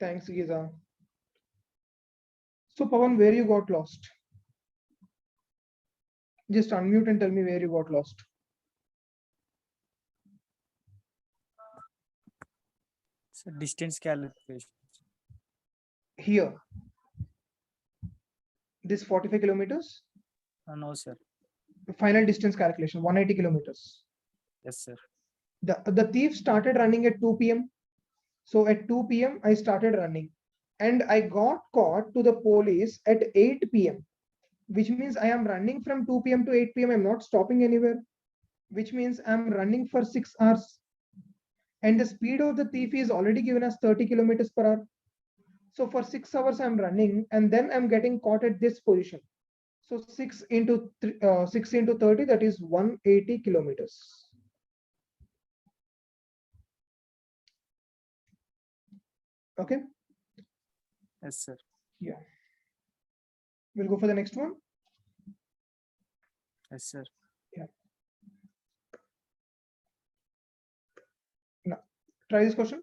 Thanks, Giza. So, Pawan, where you got lost? Just unmute and tell me where you got lost. So distance calculation. Here, this 45 kilometers. No, sir. Final distance calculation, 180 kilometers. Yes, sir. The thief started running at 2 p.m. So at 2 p.m. I started running, and I got caught to the police at 8 p.m. which means I am running from 2 p.m. to 8 p.m. I'm not stopping anywhere, which means I'm running for 6 hours. And the speed of the thief is already given as 30 kilometers per hour. So for 6 hours I'm running, and then I'm getting caught at this position. So 6 into 6 into 30, that is 180 kilometers. Okay. Yes, sir. Yeah. We'll go for the next one. Yes, sir. Yeah. Now, try this question.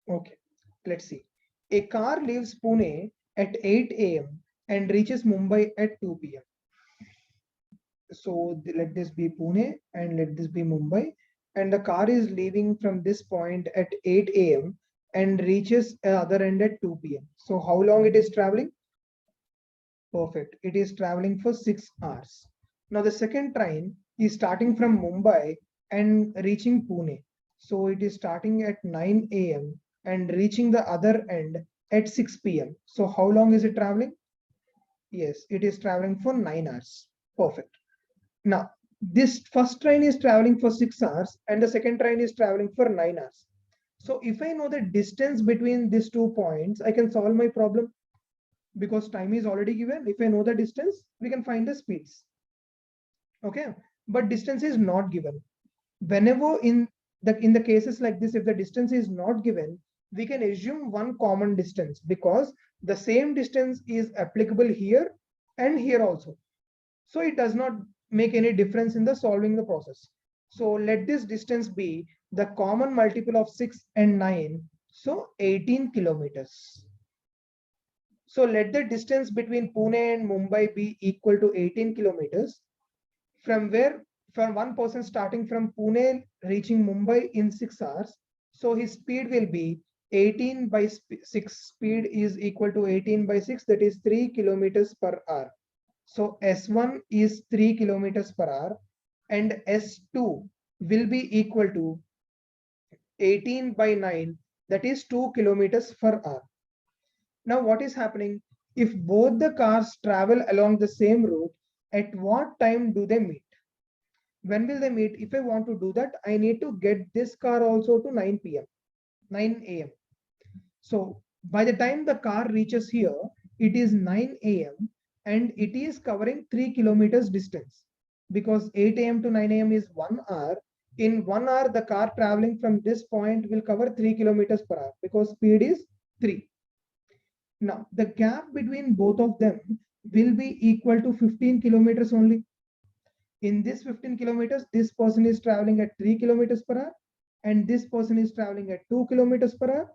Okay, let's see. A car leaves Pune at 8 a.m. and reaches Mumbai at 2 p.m. So let this be Pune and let this be Mumbai. And the car is leaving from this point at 8 a.m. and reaches other end at 2 p.m. So how long it is traveling? Perfect. It is traveling for 6 hours. Now the second train is starting from Mumbai and reaching Pune. So it is starting at 9 a.m. and reaching the other end at 6 p.m. So how long is it traveling? Yes, it is traveling for 9 hours. Perfect. Now, this first train is traveling for 6 hours and the second train is traveling for 9 hours. So if I know the distance between these 2 points, I can solve my problem because time is already given. If I know the distance, we can find the speeds. Okay, but distance is not given. Whenever in the cases like this, if the distance is not given, we can assume one common distance because the same distance is applicable here and here also. So it does not make any difference in the solving the process. So let this distance be the common multiple of 6 and 9. So 18 kilometers. So let the distance between Pune and Mumbai be equal to 18 kilometers. From one person starting from Pune reaching Mumbai in 6 hours. So his speed will be 18 by 6. Speed is equal to 18 by 6, that is 3 kilometers per hour. So S1 is 3 kilometers per hour and S2 will be equal to 18 by 9, that is 2 kilometers per hour. Now what is happening? If both the cars travel along the same route, at what time do they meet? When will they meet? If I want to do that, I need to get this car also to 9 p.m. 9 a.m. So by the time the car reaches here, it is 9 a.m. and it is covering 3 kilometers distance, because 8 a.m. to 9 a.m. is 1 hour. In 1 hour, the car traveling from this point will cover 3 kilometers per hour because speed is 3. Now, the gap between both of them will be equal to 15 kilometers only. In this 15 kilometers, this person is traveling at 3 kilometers per hour, and this person is traveling at 2 kilometers per hour,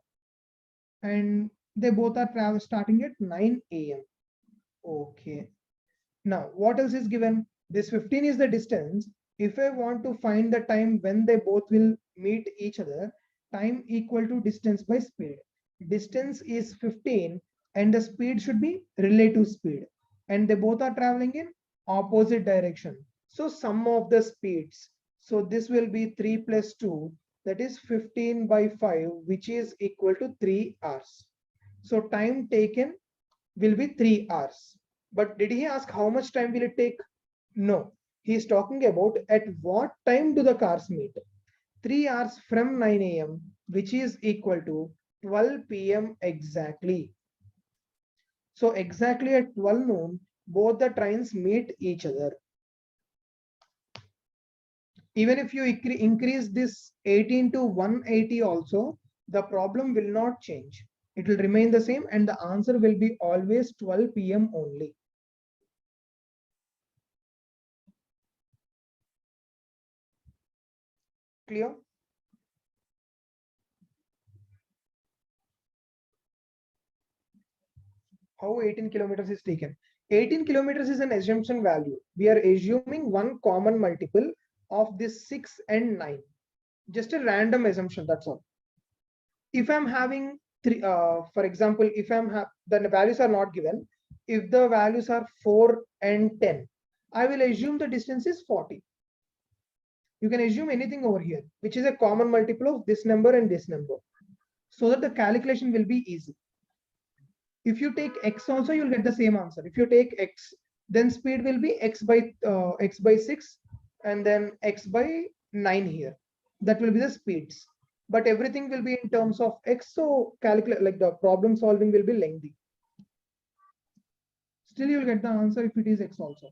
and they both are starting at 9 a.m. Okay. Now, what else is given? This 15 is the distance. If I want to find the time when they both will meet each other, time equal to distance by speed. Distance is 15 and the speed should be relative speed. And they both are traveling in opposite direction. So sum of the speeds. So this will be 3 plus 2, that is 15 by 5, which is equal to 3 hours. So time taken will be 3 hours. But did he ask how much time will it take? No. He is talking about at what time do the cars meet. 3 hours from 9 a.m., which is equal to 12 p.m. exactly. So exactly at 12 noon, both the trains meet each other. Even if you increase this 18 to 180 also, the problem will not change. It will remain the same and the answer will be always 12 p.m. only. Clear? How 18 kilometers is taken? 18 kilometers is an assumption value. We are assuming one common multiple of this 6 and 9. Just a random assumption, that's all. If I'm having three, for example, if the values are not given, if the values are 4 and 10, I will assume the distance is 40. You can assume anything over here, which is a common multiple of this number and this number, so that the calculation will be easy. If you take x also, you'll get the same answer. If you take x, then speed will be x by 6 and then x by 9 here. That will be the speeds. But everything will be in terms of x, so calculate, like the problem solving will be lengthy. Still you'll get the answer if it is x also.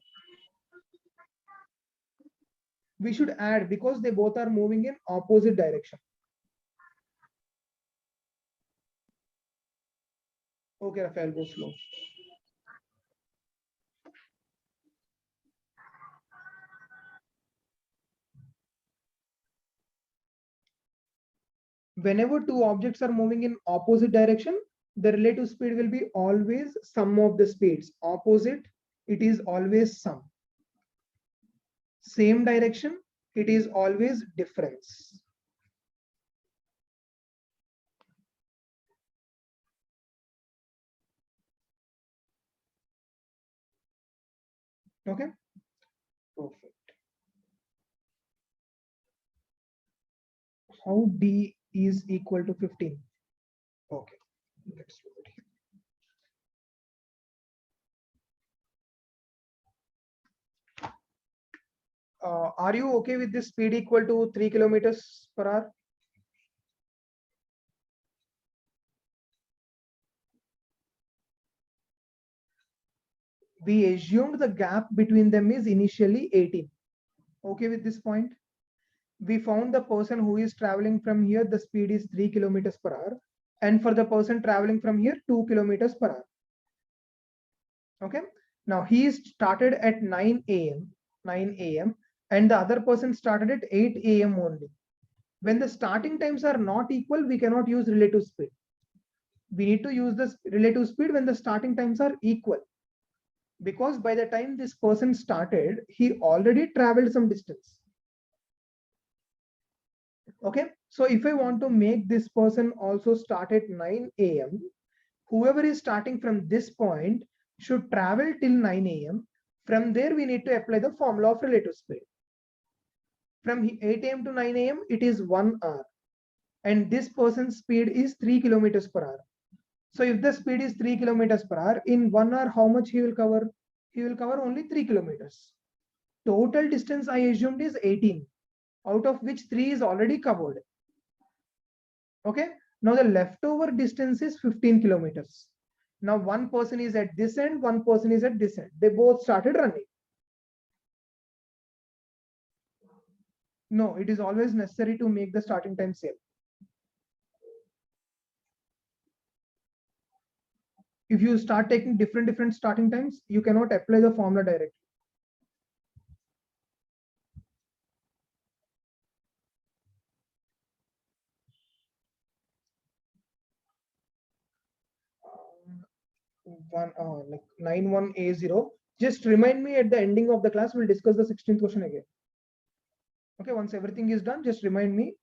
We should add because they both are moving in opposite direction. Okay, Rafael, go slow. Whenever two objects are moving in opposite direction, the relative speed will be always sum of the speeds. Opposite, it is always sum. Same direction, it is always difference. Okay, perfect. How d is equal to 15? Okay, let's do it here. Are you okay with this speed equal to 3 kilometers per hour? We assumed the gap between them is initially 18. Okay with this point? We found the person who is traveling from here, the speed is 3 kilometers per hour. And for the person traveling from here, 2 kilometers per hour. Okay. Now he started at 9 a.m. and the other person started at 8 a.m. only. When the starting times are not equal, we cannot use relative speed. We need to use the relative speed when the starting times are equal. Because by the time this person started, he already traveled some distance. Okay, so if I want to make this person also start at 9 a.m., whoever is starting from this point should travel till 9 a.m. From there, we need to apply the formula of relative speed. From 8 a.m. to 9 a.m., it is 1 hour. And this person's speed is 3 kilometers per hour. So if the speed is 3 kilometers per hour, in 1 hour, how much he will cover? He will cover only 3 kilometers. Total distance I assumed is 18, out of which 3 is already covered. Okay, now the leftover distance is 15 kilometers. Now one person is at this end, one person is at this end. They both started running. No, it is always necessary to make the starting time same. If you start taking different starting times, you cannot apply the formula directly. Like 91A0. Just remind me at the ending of the class, we'll discuss the 16th question again. Okay, once everything is done, just remind me.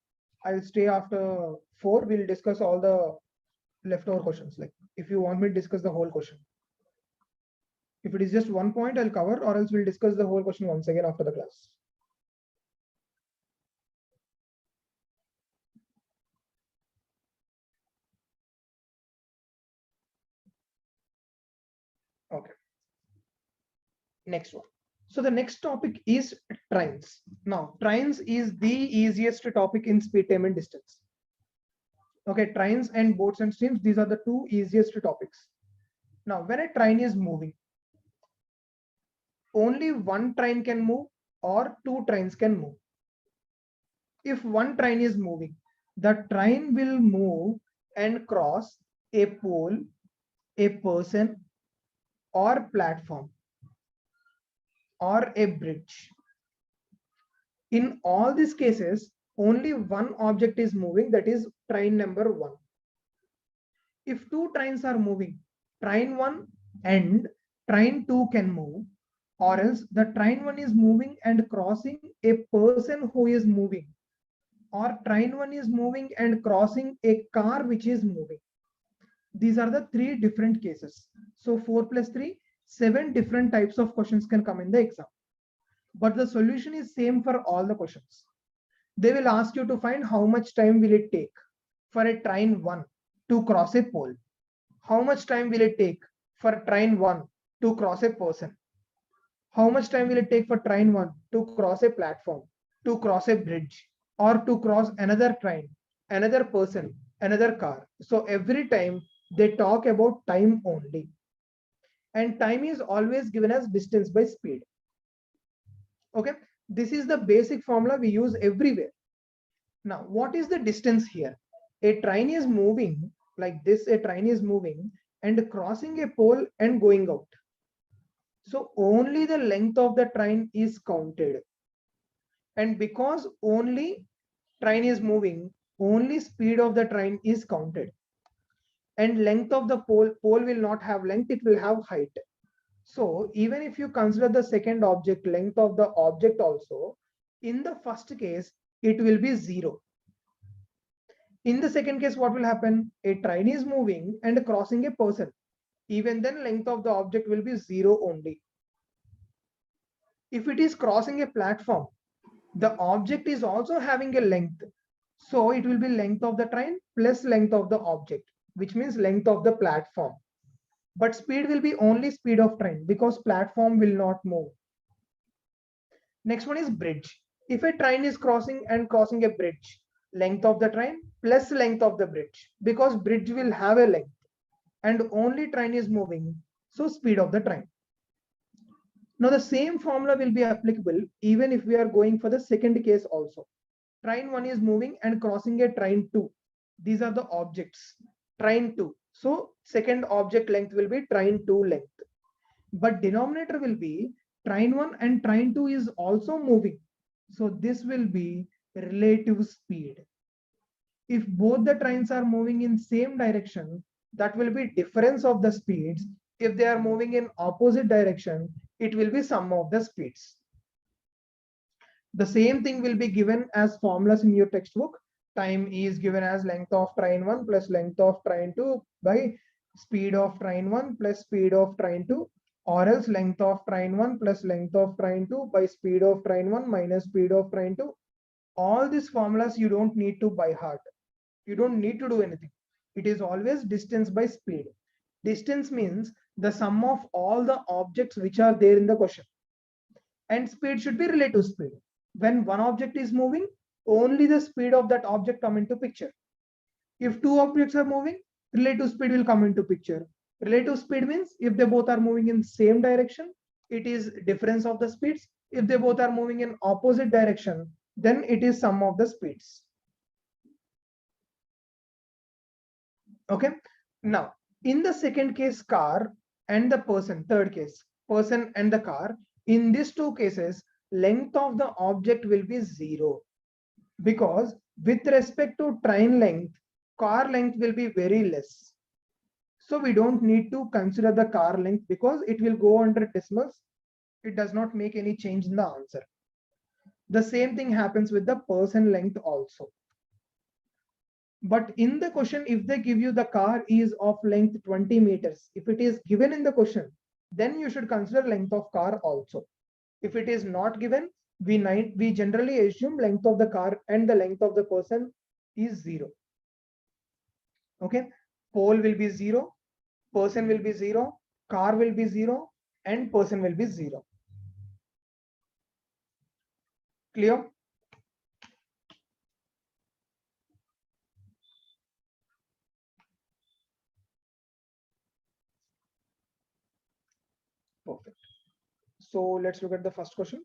I'll stay after 4. We'll discuss all the leftover questions. Like if you want me to discuss the whole question. If it is just one point, I'll cover, or else we'll discuss the whole question once again after the class. Okay. Next one. So the next topic is trains. Now, trains is the easiest topic in speed, time, and distance. Okay, trains and boats and steams, these are the two easiest topics. Now, when a train is moving, only one train can move or two trains can move. If one train is moving, the train will move and cross a pole, a person, or platform, or a bridge. In all these cases, only one object is moving, that is train number 1. If two trains are moving, train 1 and train 2 can move, or else the train 1 is moving and crossing a person who is moving, or train 1 is moving and crossing a car which is moving. These are the 3 different cases. So 4 plus 3, 7 different types of questions can come in the exam. But the solution is same for all the questions. They will ask you to find how much time will it take for a train 1 to cross a pole. How much time will it take for train 1 to cross a person? How much time will it take for train 1 to cross a platform, to cross a bridge, or to cross another train, another person, another car? So every time they talk about time only. And time is always given as distance by speed. Okay, this is the basic formula we use everywhere. Now, what is the distance here? A train is moving like this, a train is moving and crossing a pole and going out. So only the length of the train is counted. And because only train is moving, only speed of the train is counted. And length of the pole will not have length, it will have height. So even if you consider the second object, length of the object also, in the first case, it will be 0. In the second case, what will happen? A train is moving and crossing a person. Even then, length of the object will be 0 only. If it is crossing a platform, the object is also having a length. So it will be length of the train plus length of the object, which means length of the platform. But speed will be only speed of train because platform will not move. Next one is bridge. If a train is crossing a bridge, length of the train plus length of the bridge, because bridge will have a length and only train is moving, so speed of the train. Now the same formula will be applicable even if we are going for the second case also. Train 1 is moving and crossing a train 2. These are the objects. Train 2. So second object length will be train 2 length. But denominator will be train 1 and train 2 is also moving. So this will be relative speed. If both the trains are moving in same direction, that will be difference of the speeds. If they are moving in opposite direction, it will be sum of the speeds. The same thing will be given as formulas in your textbook. Time is given as length of train 1 plus length of train 2 by speed of train 1 plus speed of train 2, or else length of train 1 plus length of train 2 by speed of train 1 minus speed of train 2. All these formulas you don't need to by heart. You don't need to do anything. It is always distance by speed. Distance means the sum of all the objects which are there in the question. And speed should be relative speed. When one object is moving, only the speed of that object come into picture. If two objects are moving, relative speed will come into picture. Relative speed means if they both are moving in same direction, it is difference of the speeds. If they both are moving in opposite direction, then it is sum of the speeds. Okay. Now, in the second case, car and the person, third case, person and the car, in these two cases, length of the object will be 0. Because with respect to train length, car length will be very less. So we don't need to consider the car length because it will go under decimals. It does not make any change in the answer. The same thing happens with the person length also. But in the question, if they give you the car is of length 20 meters, if it is given in the question, then you should consider length of car also. If it is not given, we generally assume length of the car and the length of the person is 0. Okay, pole will be 0, person will be 0, car will be 0, and person will be 0. Clear? Perfect. So let's look at the first question.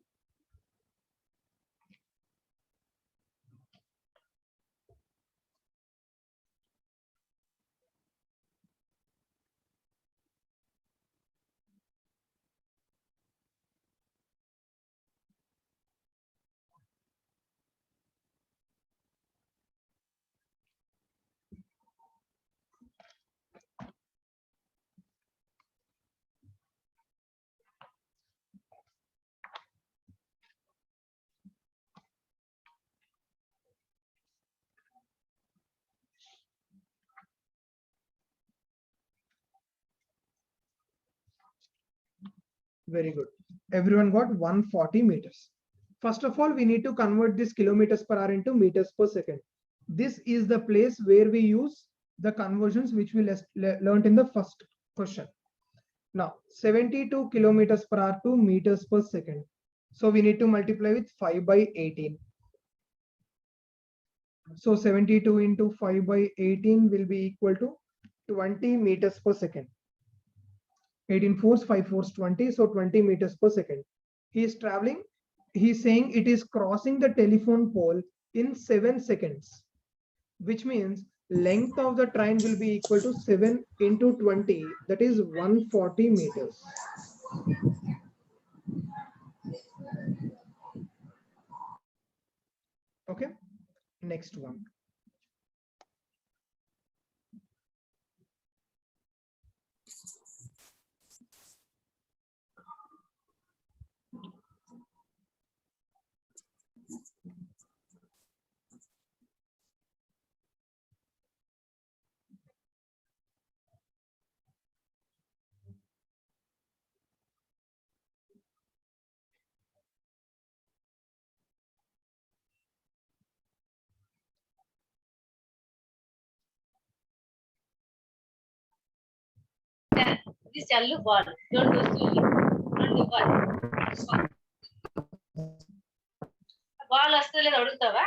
Very good. Everyone got 140 meters. First of all, we need to convert this kilometers per hour into meters per second. This is the place where we use the conversions which we learned in the first question. Now, 72 kilometers per hour to meters per second. So we need to multiply with 5 by 18. So 72 into 5 by 18 will be equal to 20 meters per second. 18 fours, 5 fours, 20. So 20 meters per second. He is traveling. He's saying it is crossing the telephone pole in 7 seconds, which means length of the train will be equal to 7 into 20. That is 140 meters. Okay. Next one. This yellow ball. Don't do silly. Don't do ball. Ball వస్తలేదు అడుగుతావా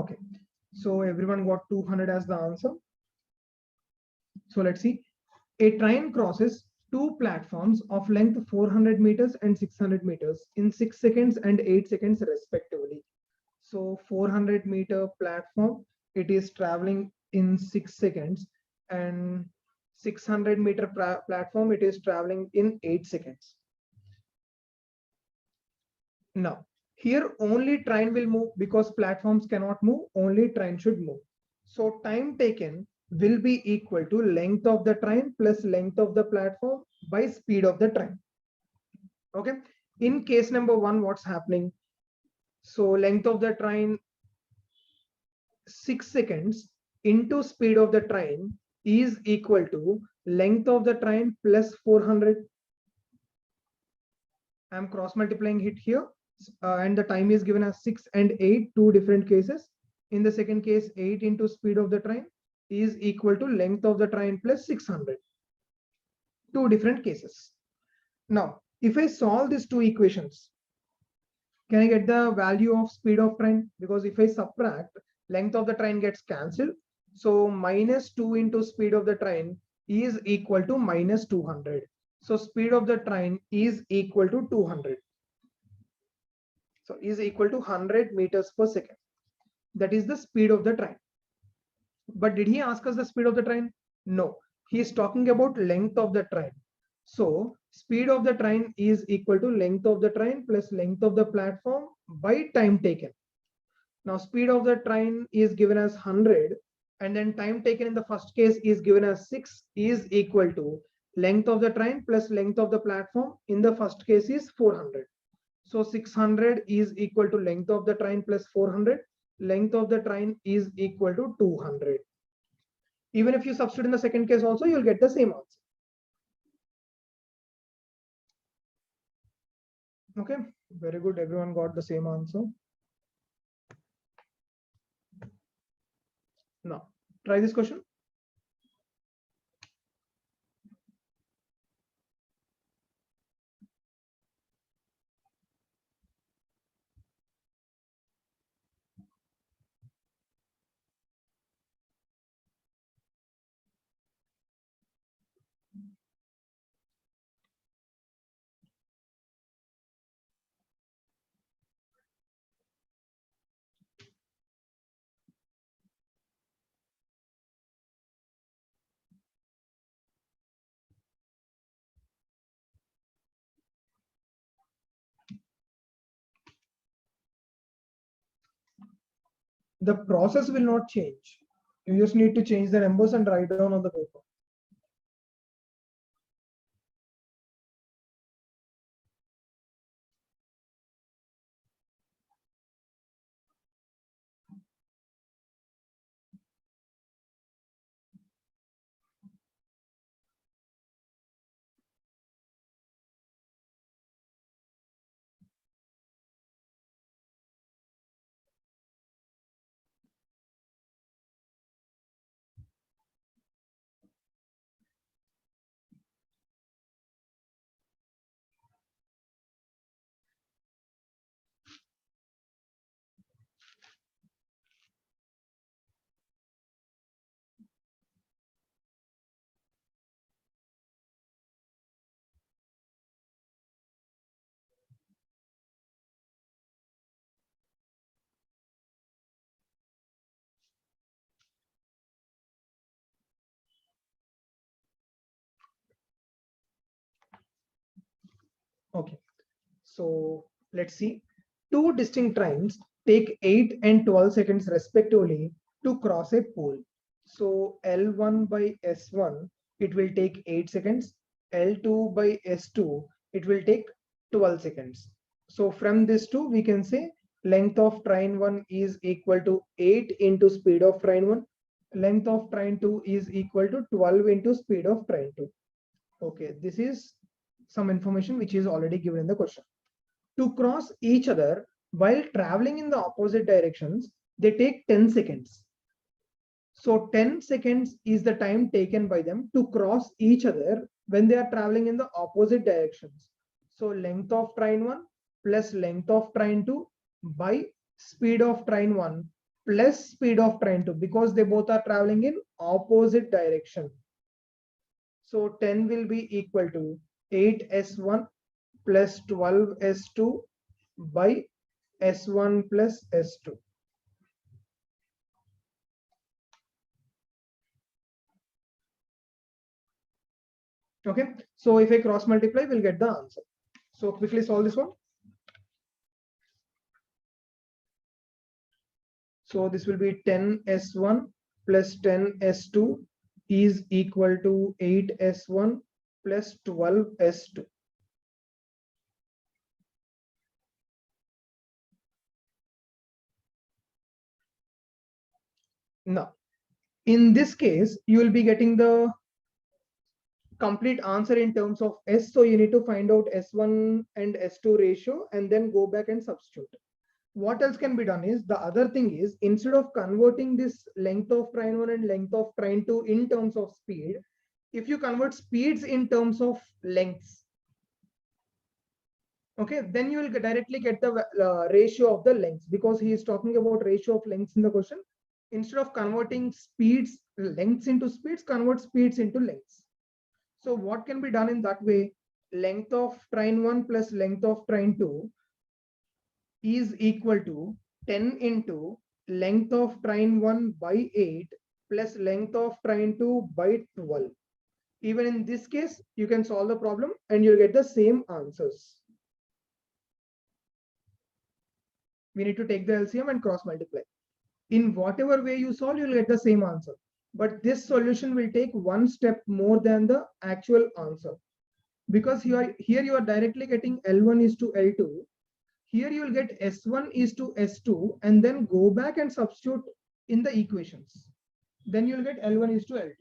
Okay. So everyone got 200 as the answer. So let's see. A train crosses two platforms of length 400 meters and 600 meters in 6 seconds and 8 seconds respectively. So 400-meter platform, it is traveling in 6 seconds, and 600-meter platform, it is traveling in 8 seconds. Now, here only train will move because platforms cannot move, only train should move. So time taken will be equal to length of the train plus length of the platform by speed of the train. Okay. In case number 1, what's happening? So length of the train 6 seconds into speed of the train is equal to length of the train plus 400. I'm cross multiplying it here, and the time is given as 6 and 8, two different cases. In the second case, 8 into speed of the train is equal to length of the train plus 600. Two different cases. Now, if I solve these two equations, can I get the value of speed of train? Because if I subtract, length of the train gets cancelled. So -2 into speed of the train is equal to -200. So speed of the train is equal to 200. So is equal to 100 meters per second. That is the speed of the train. But did he ask us the speed of the train? No, he is talking about length of the train. So speed of the train is equal to length of the train plus length of the platform by time taken. Now speed of the train is given as 100 and then time taken in the first case is given as 6 is equal to length of the train plus length of the platform in the first case is 400. So 600 is equal to length of the train plus 400. Length of the train is equal to 200. Even if you substitute in the second case also, you'll get the same answer. Okay, very good. Everyone got the same answer. Now, try this question. The process will not change. You just need to change the numbers and write down on the paper. Okay, so let's see. Two distinct trains take 8 and 12 seconds respectively to cross a pole. So L1 by S1, it will take 8 seconds. L2 by S2, it will take 12 seconds. So from this two, we can say length of train 1 is equal to 8 into speed of train 1. Length of train 2 is equal to 12 into speed of train 2. Okay, this is some information which is already given in the question. To cross each other while traveling in the opposite directions, they take 10 seconds. So 10 seconds is the time taken by them to cross each other when they are traveling in the opposite directions. So length of train 1 plus length of train 2 by speed of train 1 plus speed of train 2, because they both are traveling in opposite direction. So 10 will be equal to 8s1 plus 12s2 by s1 plus s2. Okay, so if I cross multiply, we'll get the answer. So quickly solve this one. So this will be 10s1 plus 10s2 is equal to 8s1 plus 12s2. Now, in this case, you will be getting the complete answer in terms of S. So you need to find out S1 and S2 ratio and then go back and substitute. What else can be done is, the other thing is, instead of converting this length of train 1 and length of train 2 in terms of speed, if you convert speeds in terms of lengths, Okay, then you will directly get the ratio of the lengths, because he is talking about ratio of lengths in the question. Instead of converting speeds, lengths into speeds, convert speeds into lengths. So what can be done in that way? Length of train 1 plus length of train 2 is equal to 10 into length of train 1 by 8 plus length of train 2 by 12. Even in this case, you can solve the problem and you'll get the same answers. We need to take the LCM and cross multiply. In whatever way you solve, you'll get the same answer. But this solution will take one step more than the actual answer. Because here you are directly getting L1 is to L2. Here you will get S1 is to S2 and then go back and substitute in the equations. Then you will get L1 is to L2.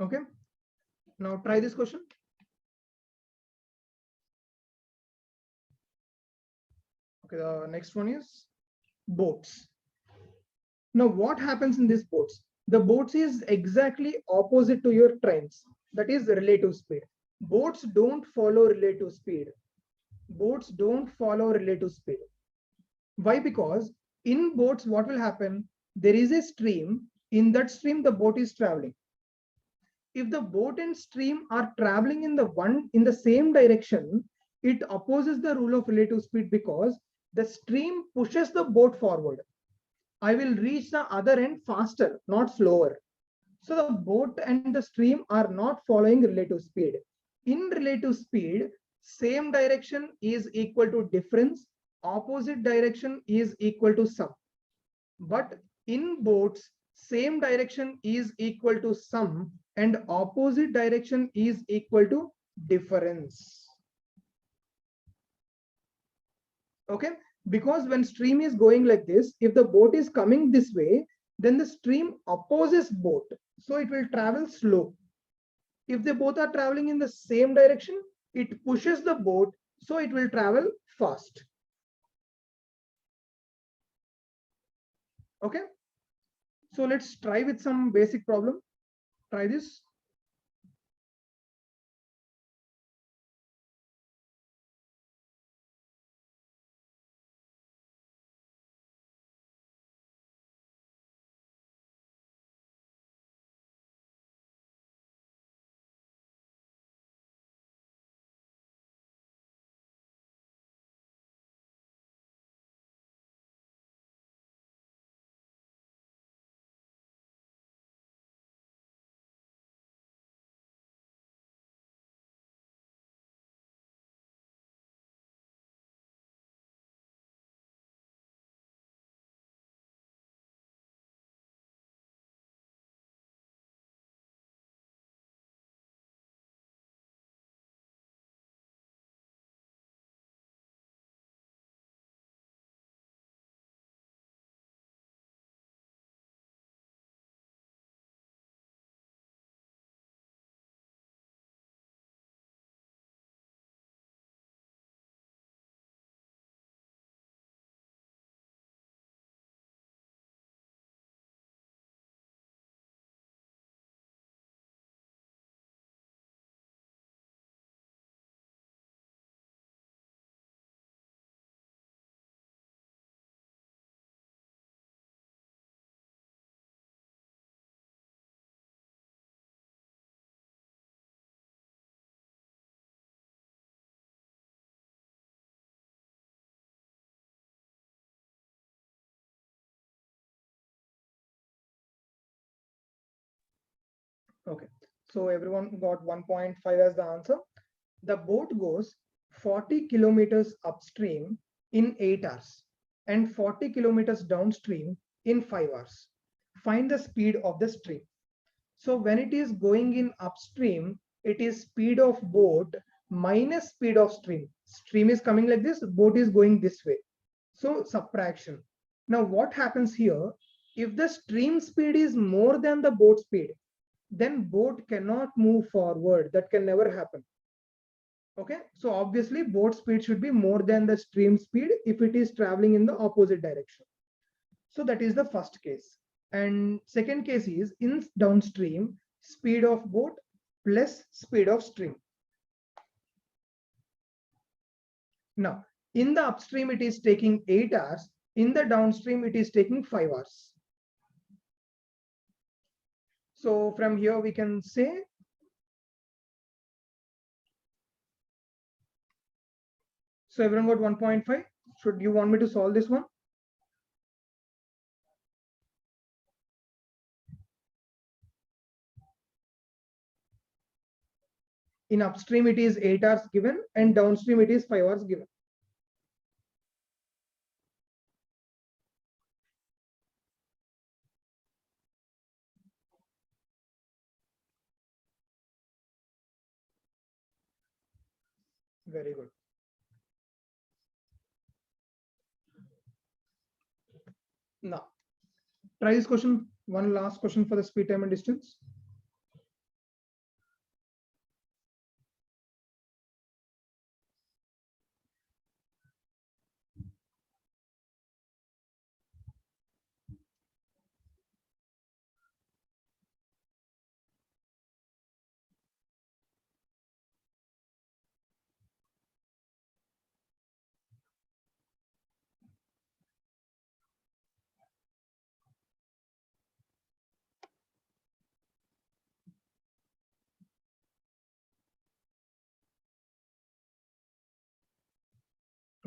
Okay. Now try this question. Okay, the next one is boats. Now what happens in these boats? The boats is exactly opposite to your trains. That is relative speed. Boats don't follow relative speed. Boats don't follow relative speed. Why? Because in boats, what will happen? There is a stream. In that stream, the boat is traveling. If the boat and stream are traveling in the same direction, it opposes the rule of relative speed, because the stream pushes the boat forward. I will reach the other end faster, not slower. So the boat and the stream are not following relative speed. In relative speed, same direction is equal to difference, opposite direction is equal to sum. But in boats, same direction is equal to sum and opposite direction is equal to difference. Okay, because when stream is going like this, if the boat is coming this way, then the stream opposes boat, so it will travel slow. If they both are traveling in the same direction, it pushes the boat, so it will travel fast. Okay, so let's try with some basic problem. Try this. Okay, so everyone got 1.5 as the answer. The boat goes 40 kilometers upstream in 8 hours and 40 kilometers downstream in 5 hours. Find the speed of the stream. So when it is going in upstream, it is speed of boat minus speed of stream. Stream is coming like this, boat is going this way. So subtraction. Now what happens here? If the stream speed is more than the boat speed, then boat cannot move forward. That can never happen. Okay, so obviously boat speed should be more than the stream speed if it is traveling in the opposite direction. So that is the first case. And second case is in downstream, speed of boat plus speed of stream. Now, in the upstream, it is taking 8 hours. In the downstream, it is taking 5 hours. So from here, we can say so everyone got 1.5. Should you want me to solve this one? In upstream, it is 8 hours given, and downstream, it is 5 hours given. Very good. Now, try this question. One last question for the speed, time, and distance.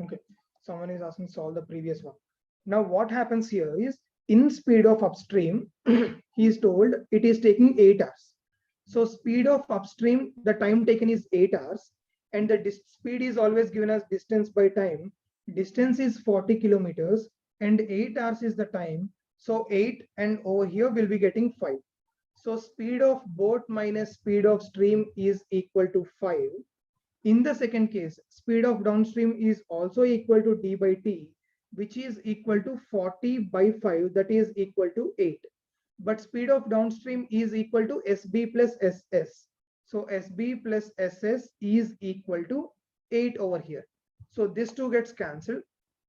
Okay, someone is asking solve the previous one. Now what happens here is in speed of upstream, he is told it is taking 8 hours. So speed of upstream, the time taken is 8 hours, and the speed is always given as distance by time. Distance is 40 kilometers and 8 hours is the time. So 8 and over here we'll be getting 5. So speed of boat minus speed of stream is equal to 5. In the second case, speed of downstream is also equal to d by t, which is equal to 40 by 5, that is equal to 8. But speed of downstream is equal to SB plus SS. So SB plus SS is equal to 8 over here. So this 2 gets cancelled.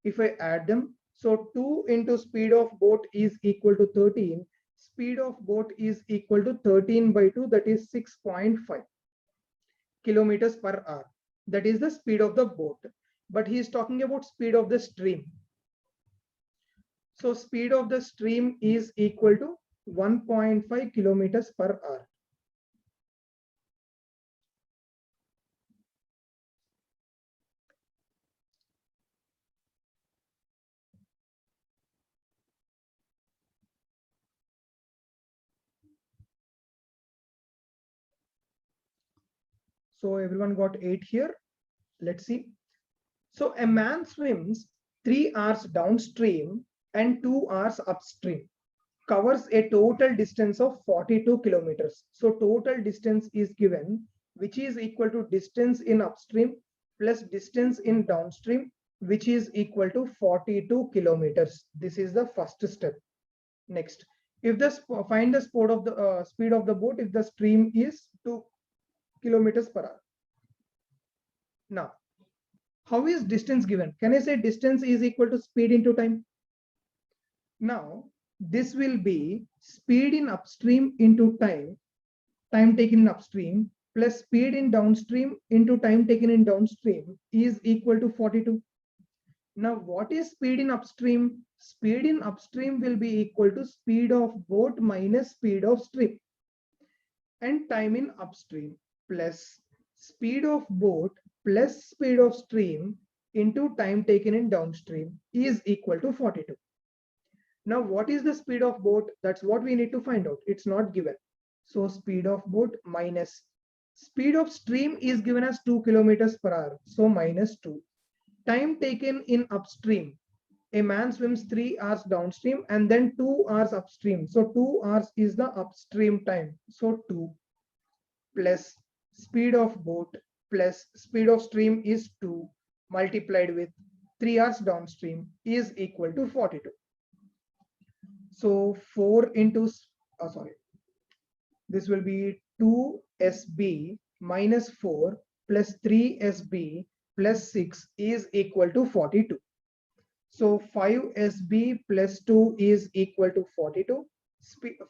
If I add them, so 2 into speed of boat is equal to 13. Speed of boat is equal to 13 by 2, that is 6.5 kilometers per hour. That is the speed of the boat. But he is talking about speed of the stream. So speed of the stream is equal to 1.5 kilometers per hour. So everyone got 8 here. Let's see. So a man swims 3 hours downstream and 2 hours upstream, covers a total distance of 42 kilometers. So total distance is given, which is equal to distance in upstream plus distance in downstream, which is equal to 42 kilometers. This is the first step. Next, if the find the speed of the boat if the stream is 2 kilometers per hour. Now, how is distance given? Can I say distance is equal to speed into time? Now, this will be speed in upstream into time taken in upstream plus speed in downstream into time taken in downstream is equal to 42. Now, what is speed in upstream? Speed in upstream will be equal to speed of boat minus speed of stream, and time in upstream plus speed of boat plus speed of stream into time taken in downstream is equal to 42. Now, what is the speed of boat? That's what we need to find out. It's not given. So speed of boat minus speed of stream is given as 2 kilometers per hour. So minus 2. Time taken in upstream. A man swims 3 hours downstream and then 2 hours upstream. So 2 hours is the upstream time. So 2 plus speed of boat plus speed of stream is 2 multiplied with 3 hours downstream is equal to 42. So 4 into, sorry, this will be 2 SB minus 4 plus 3SB plus 6 is equal to 42. So 5SB plus 2 is equal to 42.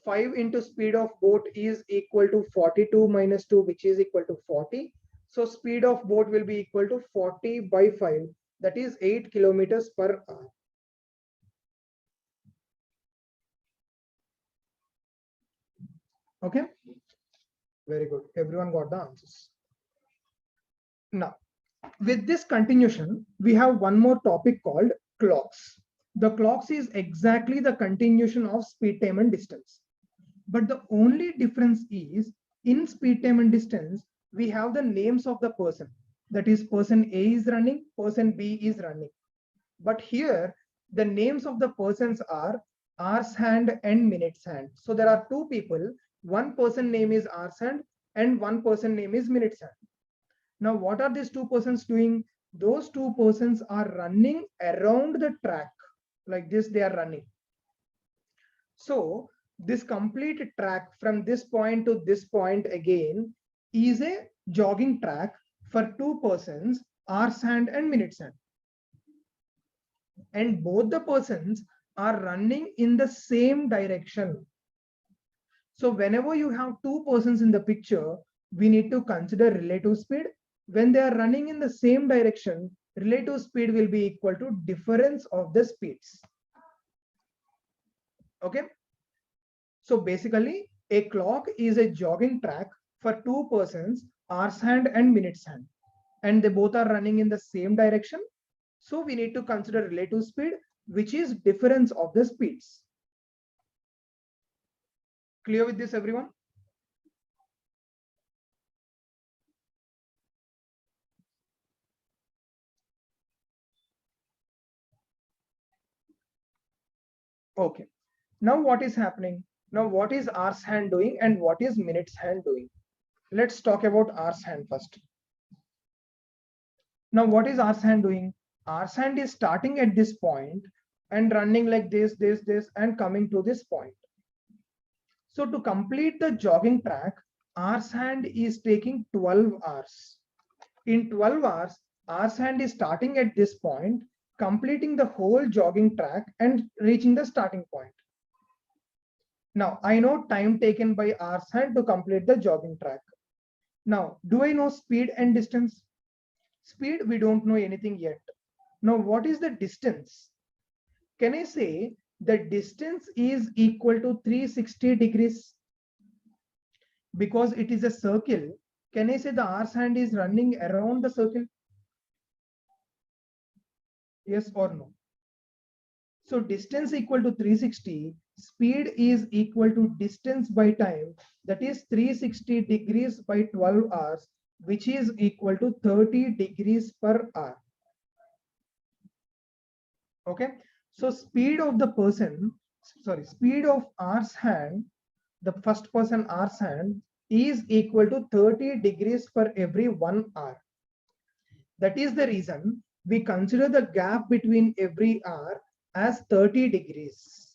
5 into speed of boat is equal to 42 minus 2, which is equal to 40. So speed of boat will be equal to 40 by 5, that is 8 kilometers per hour. Okay, very good. Everyone got the answers. Now, with this continuation, we have one more topic called clocks. The clocks is exactly the continuation of speed, time, and distance. But the only difference is in speed, time, and distance, we have the names of the person. That is, person A is running, person B is running. But here, the names of the persons are hours hand and minutes hand. So there are two people. One person name is hours hand and one person name is minutes hand. Now, what are these two persons doing? Those two persons are running around the track. Like this, they are running. So this complete track from this point to this point again is a jogging track for two persons, hours hand and minutes hand. And both the persons are running in the same direction. So whenever you have two persons in the picture, we need to consider relative speed. When they are running in the same direction, relative speed will be equal to difference of the speeds. Okay. So basically, a clock is a jogging track for two persons, hours hand and minutes hand. And they both are running in the same direction. So we need to consider relative speed, which is difference of the speeds. Clear with this, everyone? Okay. Now what is happening? Now what is hours hand doing and what is minutes hand doing? Let's talk about hours hand first. Now what is hours hand doing? Hours hand is starting at this point and running like this, and coming to this point. So to complete the jogging track, hours hand is taking 12 hours. In 12 hours, hours hand is starting at this point, completing the whole jogging track and reaching the starting point. Now, I know time taken by hours hand to complete the jogging track. Now, do I know speed and distance? Speed, we don't know anything yet. Now, what is the distance? Can I say the distance is equal to 360 degrees? Because it is a circle, can I say the hours hand is running around the circle? Yes or no? So distance equal to 360, speed is equal to distance by time, that is 360 degrees by 12 hours, which is equal to 30 degrees per hour. Okay, so speed of the person, sorry, speed of hours hand, the first person hours hand is equal to 30 degrees for every 1 hour. That is the reason we consider the gap between every hour as 30 degrees.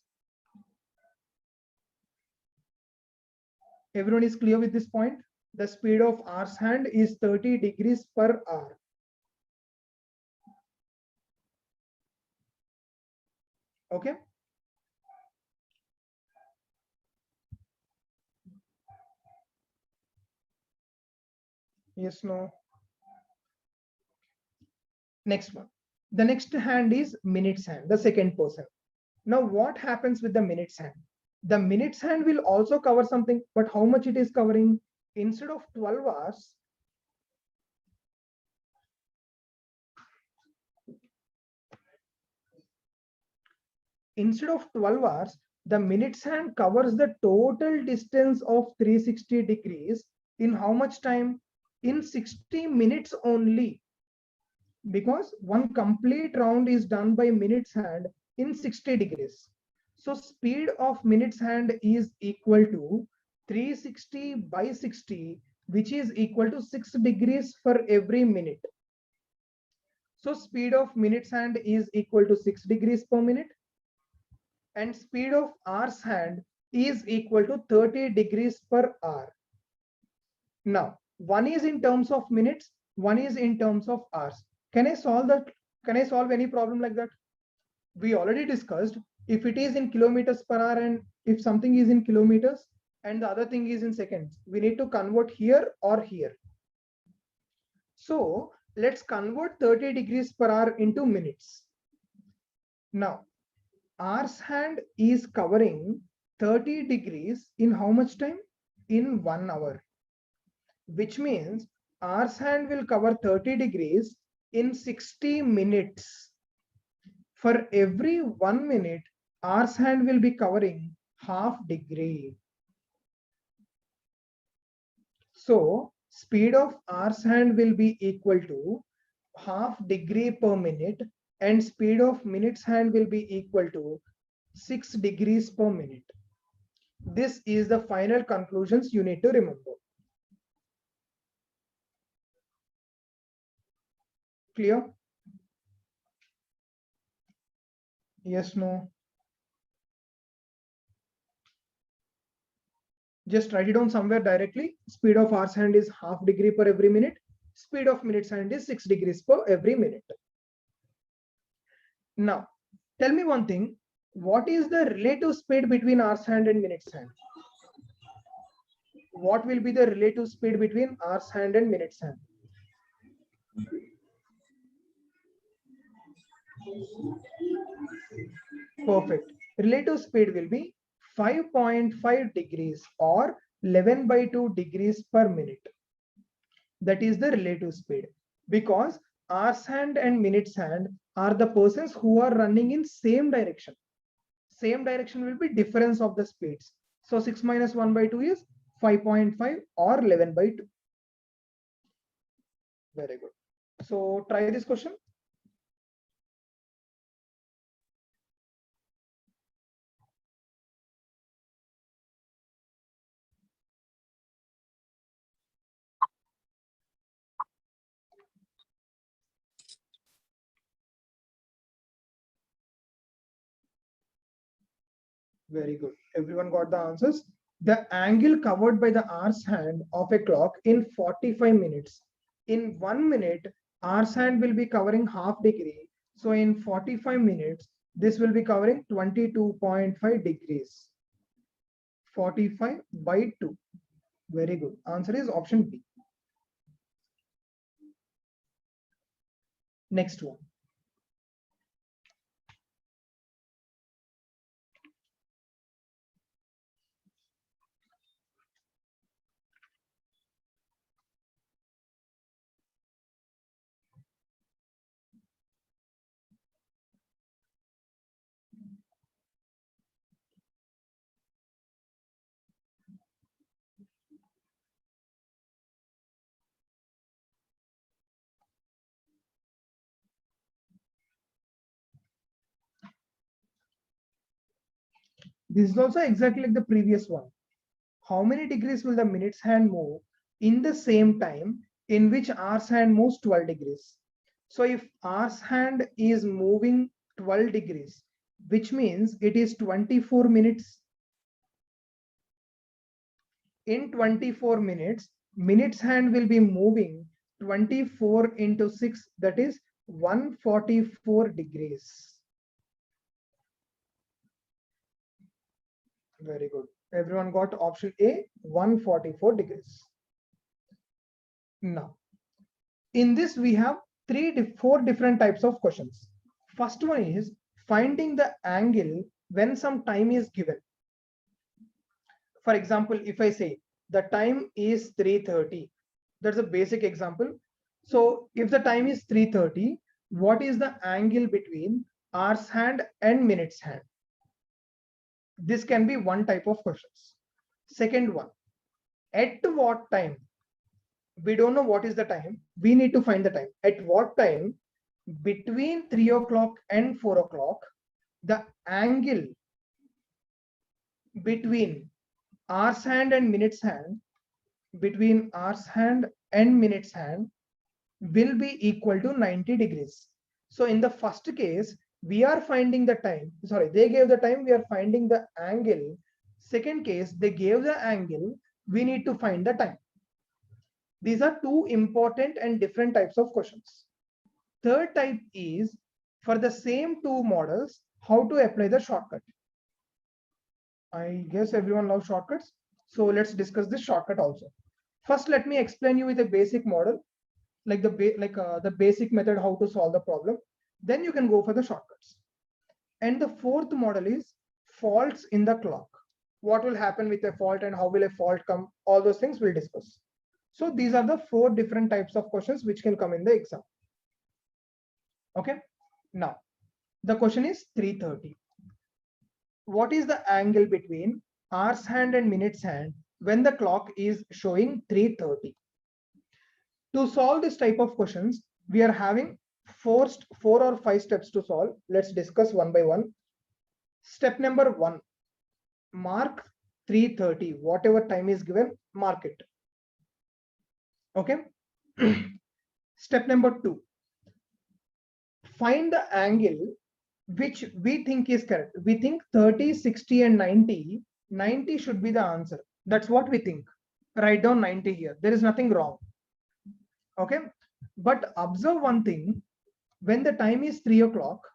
Everyone is clear with this point? The speed of hours hand is 30 degrees per hour. Okay. Yes, no. Next one. The next hand is minutes hand, the second person. Now what happens with the minutes hand? The minutes hand will also cover something, but how much it is covering? Instead of 12 hours, the minutes hand covers the total distance of 360 degrees in how much time? In 60 minutes only. Because one complete round is done by minutes hand in 60 degrees. So speed of minutes hand is equal to 360 by 60, which is equal to 6 degrees for every minute. So speed of minutes hand is equal to 6 degrees per minute. And speed of hours hand is equal to 30 degrees per hour. Now, one is in terms of minutes, one is in terms of hours. Can I solve that? Can I solve any problem like that? We already discussed if it is in kilometers per hour and if something is in kilometers and the other thing is in seconds, we need to convert here or here. So let's convert 30 degrees per hour into minutes. Now, hour's hand is covering 30 degrees in how much time? In 1 hour. Which means hour's hand will cover 30 degrees in 60 minutes. For every 1 minute, hour's hand will be covering half degree. So speed of hour's hand will be equal to half degree per minute and speed of minute's hand will be equal to 6 degrees per minute. This is the final conclusions you need to remember. Clear? Yes, no? Just write it down somewhere directly. Speed of hour's hand is half degree per every minute. Speed of minute's hand is 6 degrees per every minute. Now, tell me one thing. What is the relative speed between hour's hand and minute's hand? What will be the relative speed between hour's hand and minute's hand? Perfect. Relative speed will be 5.5 degrees or 11/2 degrees per minute. That is the relative speed, because hour's hand and minute's hand are the persons who are running in same direction. Same direction will be difference of the speeds. So 6 minus 1/2 is 5.5 or 11/2. Very good. So try this question. Very good. Everyone got the answers. The angle covered by the hour's hand of a clock in 45 minutes. In 1 minute, hour's hand will be covering half degree. So in 45 minutes, this will be covering 22.5 degrees. 45/2. Very good. Answer is option B. Next one. This is also exactly like the previous one. How many degrees will the minute's hand move in the same time in which hour's hand moves 12 degrees? So if hour's hand is moving 12 degrees, which means it is 24 minutes. In 24 minutes, minute's hand will be moving 24 into 6, that is 144 degrees. Very good. Everyone got option A, 144 degrees. Now, in this we have four different types of questions. First one is finding the angle when some time is given. For example, if I say the time is 3:30, that's a basic example. So if the time is 3:30, what is the angle between hour's hand and minute's hand? This can be one type of questions. Second one, at what time? We don't know what is the time. We need to find the time. At what time between 3 o'clock and 4 o'clock, the angle between hour's hand and minute's hand, between hour's hand and minute's hand will be equal to 90 degrees. So in the first case, we are finding the time. Sorry, they gave the time, we are finding the angle. Second case, they gave the angle, we need to find the time. These are two important and different types of questions. Third type is for the same two models, how to apply the shortcut. I guess everyone loves shortcuts. So let's discuss this shortcut also. First, let me explain you with a basic model, like the basic method how to solve the problem. Then you can go for the shortcuts. And the fourth model is faults in the clock. What will happen with a fault and how will a fault come? All those things we'll discuss. So these are the four different types of questions which can come in the exam. Okay. Now, the question is 3:30. What is the angle between hour's hand and minute's hand when the clock is showing 3:30? To solve this type of questions, we are having four or five steps to solve. Let's discuss one by one. Step number 1, mark 3:30. Whatever time is given, mark it. Okay. Step number 2, find the angle which we think is correct. We think 30, 60 and 90. 90 should be the answer. That's what we think. Write down 90 here. There is nothing wrong. Okay. But observe one thing. When the time is 3 o'clock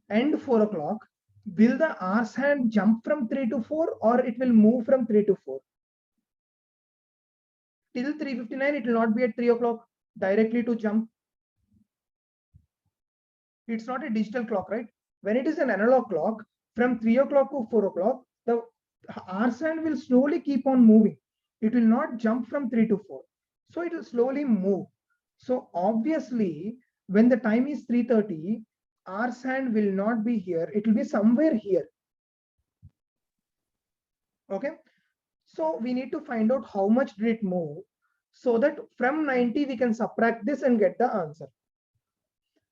and 4 o'clock, will the hour's hand jump from 3 to 4 or it will move from 3 to 4? Till 3:59, it will not be at 3 o'clock directly to jump. It's not a digital clock, right? When it is an analog clock, from 3 o'clock to 4 o'clock, the hour's hand will slowly keep on moving. It will not jump from 3 to 4. So it will slowly move. So obviously, when the time is 3:30, hour's hand will not be here. It will be somewhere here. Okay. So we need to find out how much did it move so that from 90 we can subtract this and get the answer.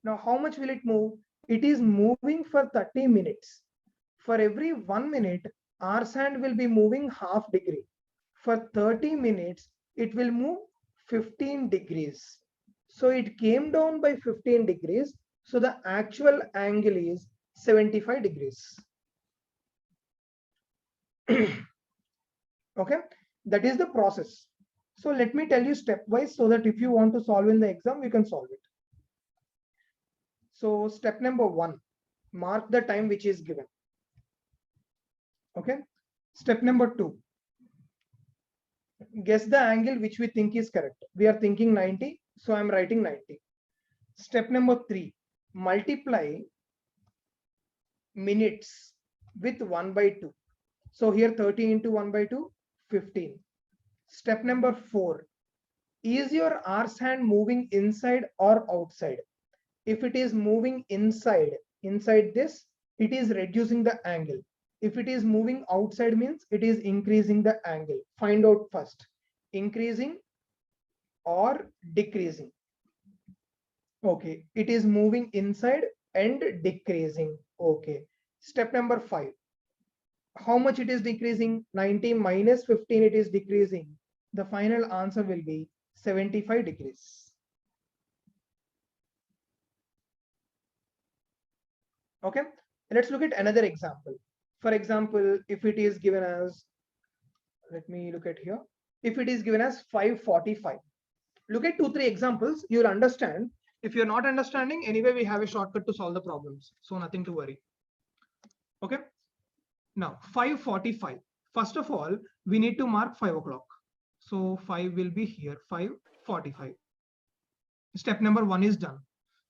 Now, how much will it move? It is moving for 30 minutes. For every 1 minute, our hand will be moving half degree. For 30 minutes, it will move 15 degrees. So it came down by 15 degrees. So the actual angle is 75 degrees. Okay, that is the process. So let me tell you stepwise so that if you want to solve in the exam, you can solve it. So step number 1, mark the time which is given. Okay. Step number 2, guess the angle which we think is correct. We are thinking 90, so I'm writing 90. Step number 3, multiply minutes with 1 by 2. So here 30 into 1 by 2, 15. Step number 4, is your hour's hand moving inside or outside? If it is moving inside this, it is reducing the angle. If it is moving outside means it is increasing the angle. Find out first, increasing or decreasing. Okay, it is moving inside and decreasing. Okay. Step number 5, how much it is decreasing? 90 minus 15, it is decreasing. The final answer will be 75 degrees. Okay, let's look at another example. For example, if it is given as, let me look at here. If it is given as 5:45, look at 2-3 examples, you'll understand. If you're not understanding, anyway, we have a shortcut to solve the problems. So nothing to worry. Okay. Now 5:45. First of all, we need to mark 5 o'clock. So 5 will be here, 5:45. Step number 1 is done.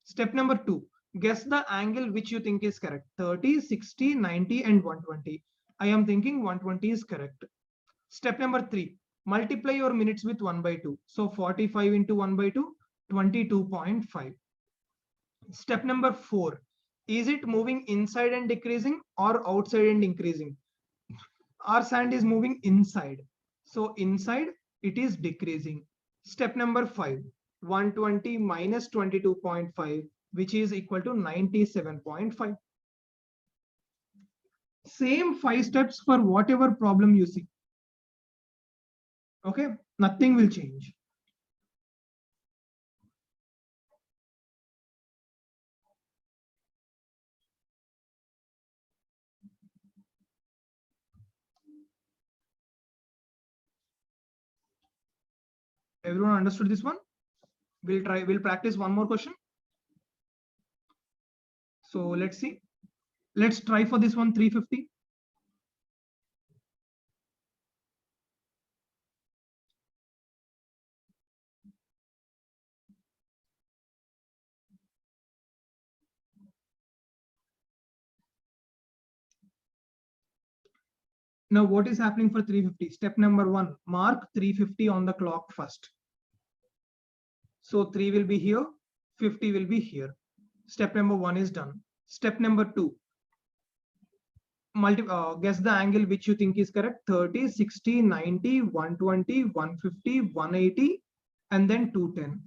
Step number 2, guess the angle which you think is correct. 30, 60, 90 and 120. I am thinking 120 is correct. Step number 3, multiply your minutes with 1 by 2. So 45 into 1 by 2, 22.5. Step number 4, is it moving inside and decreasing or outside and increasing? Our sand is moving inside. So inside it is decreasing. Step number 5, 120 minus 22.5, which is equal to 97.5. Same 5 steps for whatever problem you see. Okay, nothing will change. Everyone understood this one? We'll practice one more question. So let's see. Let's try for this one 350. Now, what is happening for 350? Step number 1, mark 350 on the clock first. So 3 will be here, 50 will be here. Step number 1 is done. Step number 2, guess the angle which you think is correct. 30, 60, 90, 120, 150, 180, and then 210.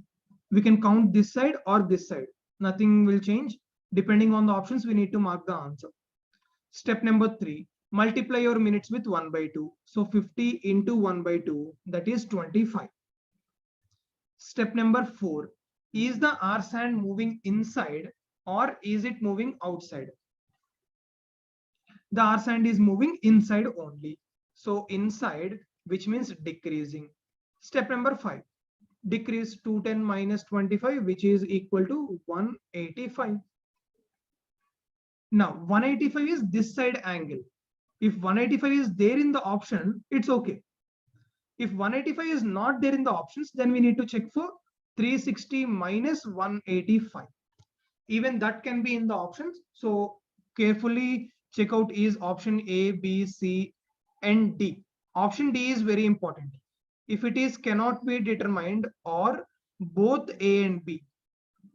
We can count this side or this side. Nothing will change. Depending on the options, we need to mark the answer. Step number 3, multiply your minutes with 1 by 2. So 50 into 1 by 2, that is 25. Step number 4, is the R sand moving inside or is it moving outside? The R sand is moving inside only. So inside, which means decreasing. Step number 5, decrease 210 minus 25, which is equal to 185. Now 185 is this side angle. If 185 is there in the option, it's okay. If 185 is not there in the options, then we need to check for 360 minus 185. Even that can be in the options. So carefully check out is option A, B, C, and D. Option D is very important. If it is cannot be determined or both A and B,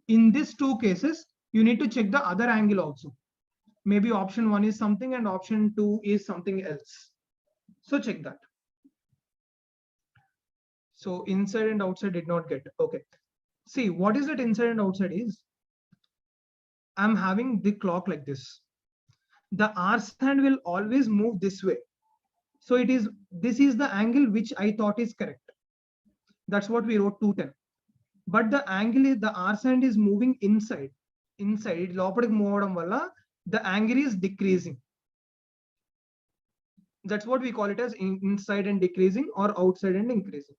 in these two cases, you need to check the other angle also. Maybe option 1 is something and option 2 is something else. So check that. So inside and outside did not get. Okay. See, what is that inside and outside is? I'm having the clock like this. The R sand will always move this way. So this is the angle which I thought is correct. That's what we wrote 210. But the angle is the R sand is moving inside. Inside, the angle is decreasing. That's what we call it as inside and decreasing or outside and increasing.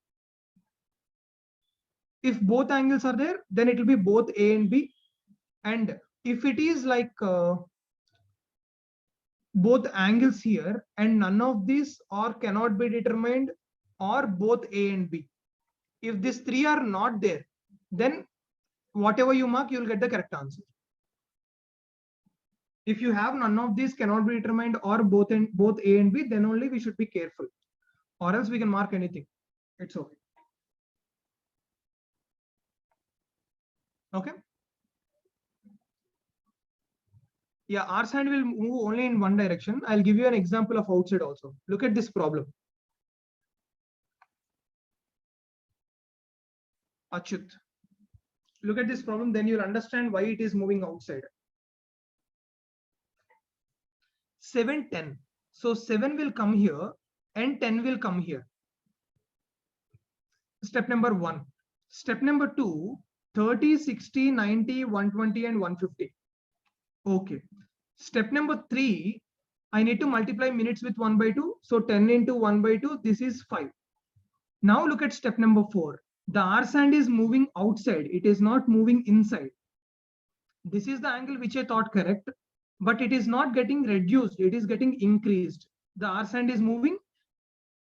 If both angles are there, then it will be both A and B. And if it is like both angles here and none of these or cannot be determined or both A and B, if these three are not there, then whatever you mark, you will get the correct answer. If you have none of these cannot be determined or both A and B, then only we should be careful, or else we can mark anything. It's okay. Okay. Yeah, R sand will move only in one direction. I'll give you an example of outside also. Look at this problem. Achyut. Look at this problem, then you'll understand why it is moving outside. 7, 10. So 7 will come here and 10 will come here. Step number 1. Step number 2, 30, 60, 90, 120, and 150. Okay. Step number 3, I need to multiply minutes with 1 by 2. So 10 into 1 by 2, this is 5. Now look at step number 4. The R sand is moving outside. It is not moving inside. This is the angle which I thought correct, but it is not getting reduced. It is getting increased. The R sand is moving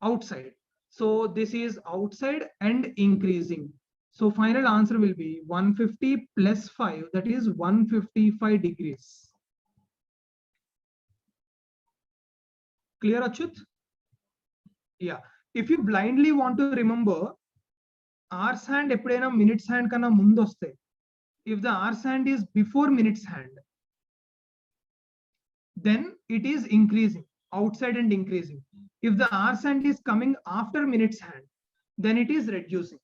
outside. So this is outside and increasing. So final answer will be 150 plus 5, that is 155 degrees. Clear, Achyut? Yeah. If you blindly want to remember, R's hand eppudaina minutes hand kanna mundu vaste. If the R's hand is before minutes hand, then it is increasing, outside and increasing. If the R sand is coming after minutes hand, then it is reducing.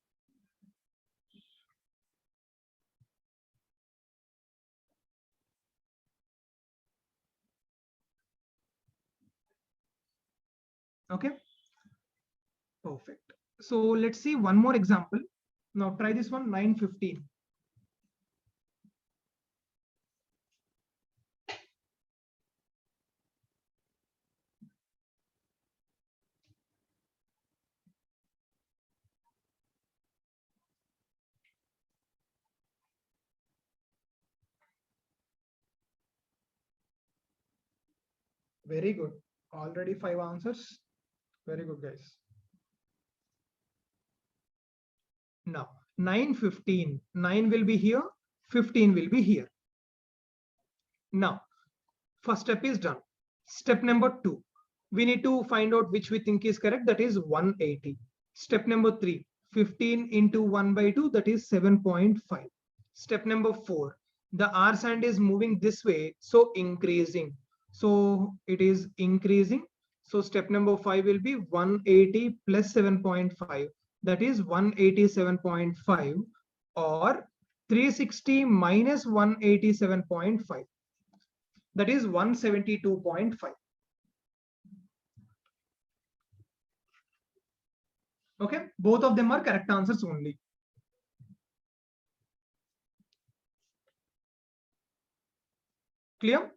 Okay, perfect. So let's see one more example. Now try this one, 9:15. Very good. Already 5 answers. Very good, guys. Now 9, 15. 9 will be here, 15 will be here. Now first step is done. Step number 2, we need to find out which we think is correct, that is 180. Step number 3, 15 into 1 by 2, that is 7.5. Step number 4, the R sand is moving this way, so increasing. So it is increasing. So step number 5 will be 180 plus 7.5, that is 187.5, or 360 minus 187.5, that is 172.5. Okay, both of them are correct answers only. Clear?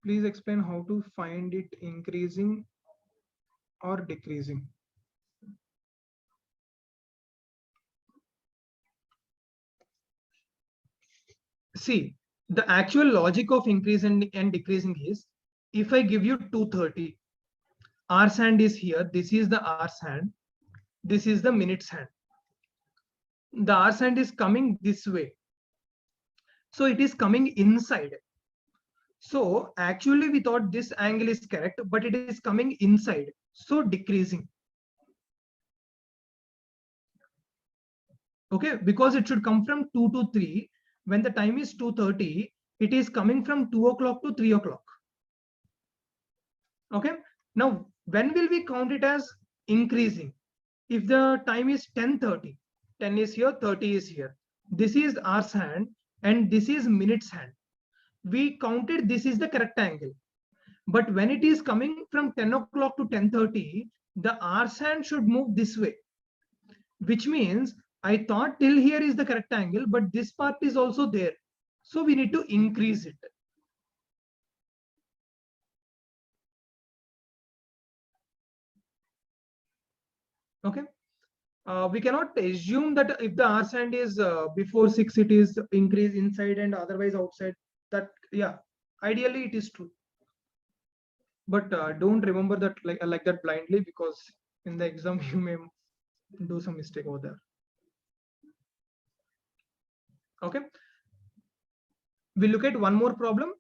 Please explain how to find it increasing or decreasing. See, the actual logic of increase and decreasing is, if I give you 230, R sand is here, this is the R sand, this is the minutes hand. The R sand is coming this way, so it is coming inside. So actually we thought this angle is correct, but it is coming inside, so decreasing. Okay, because it should come from 2 to 3. When the time is 2:30, it is coming from 2 o'clock to 3 o'clock. Okay, now when will we count it as increasing? If the time is 10:30, 10 is here, 30 is here. This is hour's hand and this is minutes hand. We counted this is the correct angle. But when it is coming from 10 o'clock to 10:30, the hour's hand should move this way, which means I thought till here is the correct angle, but this part is also there. So we need to increase it. Okay. We cannot assume that if the R sand is before 6, it is increase inside and otherwise outside. That, yeah, ideally it is true. But don't remember that like that blindly, because in the exam you may do some mistake over there. Okay. We look at one more problem.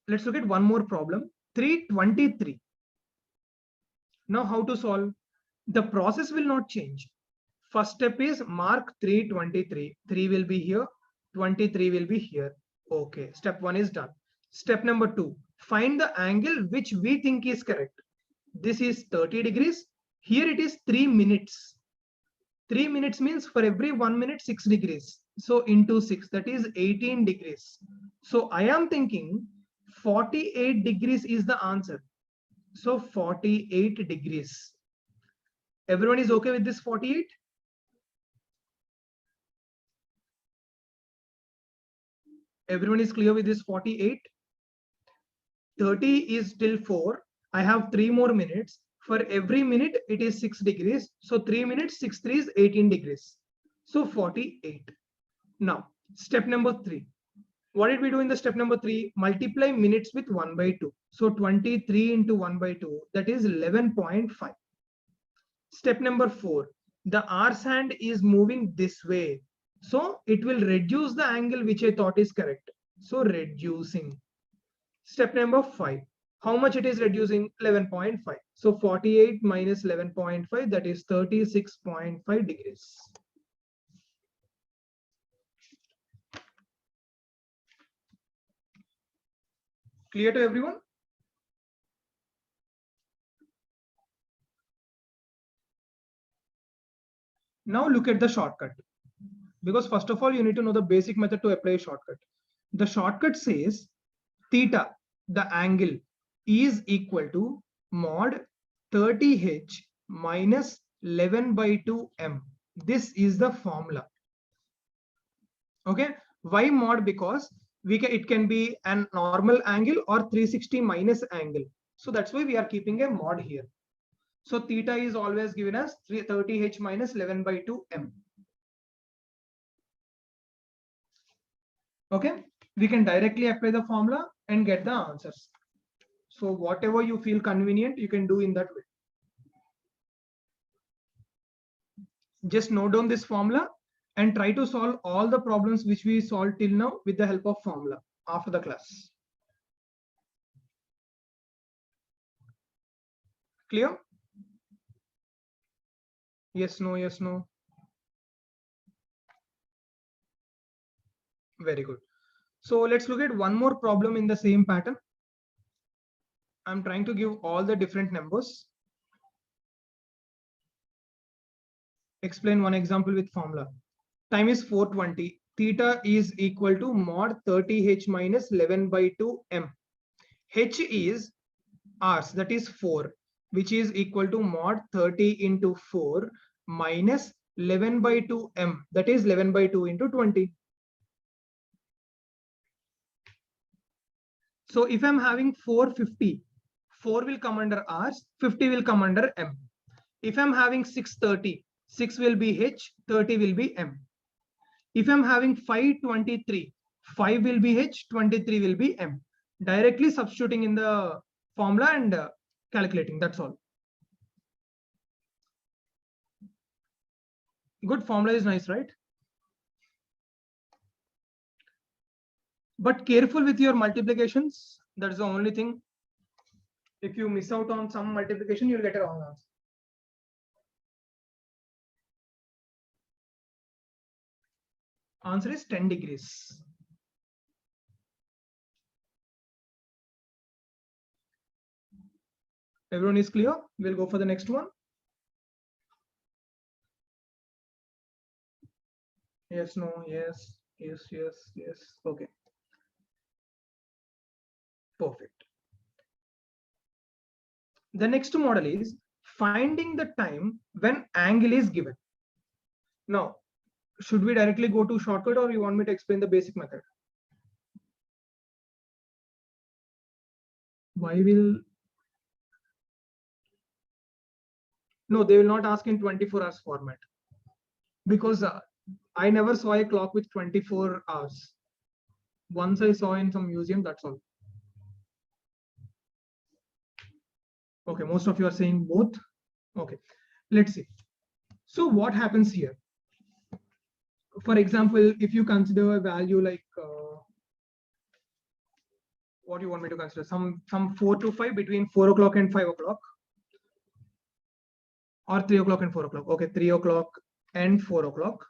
Let's look at one more problem. 323. Now how to solve? The process will not change. First step is mark 323. 3 will be here, 23 will be here. Okay, step 1 is done. Step number 2, find the angle which we think is correct. This is 30 degrees. Here it is 3 minutes. 3 minutes means for every 1 minute 6 degrees. So into 6, that is 18 degrees. So I am thinking 48 degrees is the answer. So 48 degrees. Everyone is okay with this 48? Everyone is clear with this 48? 30 is till 4. I have 3 more minutes. For every minute, it is 6 degrees. So 3 minutes, 6 3 is 18 degrees. So 48. Now, step number 3. What did we do in the step number 3? Multiply minutes with 1 by 2. So 23 into 1 by 2, that is 11.5. Step number 4. The R sand is moving this way. So it will reduce the angle which I thought is correct. So reducing. Step number 5. How much it is reducing? 11.5. So 48 minus 11.5, that is 36.5 degrees. Clear to everyone? Now look at the shortcut. Because first of all, you need to know the basic method to apply a shortcut. The shortcut says theta, the angle, is equal to mod 30h minus 11 by 2m. This is the formula. Okay. Why mod? Because it can be an normal angle or 360 minus angle. So that's why we are keeping a mod here. So theta is always given as 30h minus 11 by 2m. Okay, we can directly apply the formula and get the answers. So whatever you feel convenient, you can do in that way. Just note down this formula and try to solve all the problems which we solved till now with the help of formula after the class. Clear? Yes, no, yes, no. Very good. So let's look at one more problem in the same pattern. I'm trying to give all the different numbers. Explain one example with formula. Time is 4:20. Theta is equal to mod 30h minus 11 by 2 m. H is hours, that is 4, which is equal to mod 30 into 4 minus 11 by 2 m, that is 11 by 2 into 20. So if I'm having 450, 4 will come under hours, 50 will come under m. If I'm having 630, 6 will be h, 30 will be m. If I'm having 523, 5 will be h, 23 will be m. Directly substituting in the formula and calculating, that's all. Good, formula is nice, right? But careful with your multiplications. That's the only thing. If you miss out on some multiplication, you'll get a wrong answer. Answer is 10 degrees. Everyone is clear? We'll go for the next one. Yes, no, yes, yes, yes, yes. Okay. Perfect. The next model is finding the time when angle is given. Now, should we directly go to shortcut or you want me to explain the basic method? Why will... No, they will not ask in 24 hours format. Because I never saw a clock with 24 hours. Once I saw in some museum, that's all. Okay, most of you are saying both. Okay, let's see. So what happens here? For example, if you consider a value like what you want me to consider, some 4 to 5, between 4 o'clock and 5 o'clock, or 3 o'clock and 4 o'clock. Okay, 3 o'clock and 4 o'clock.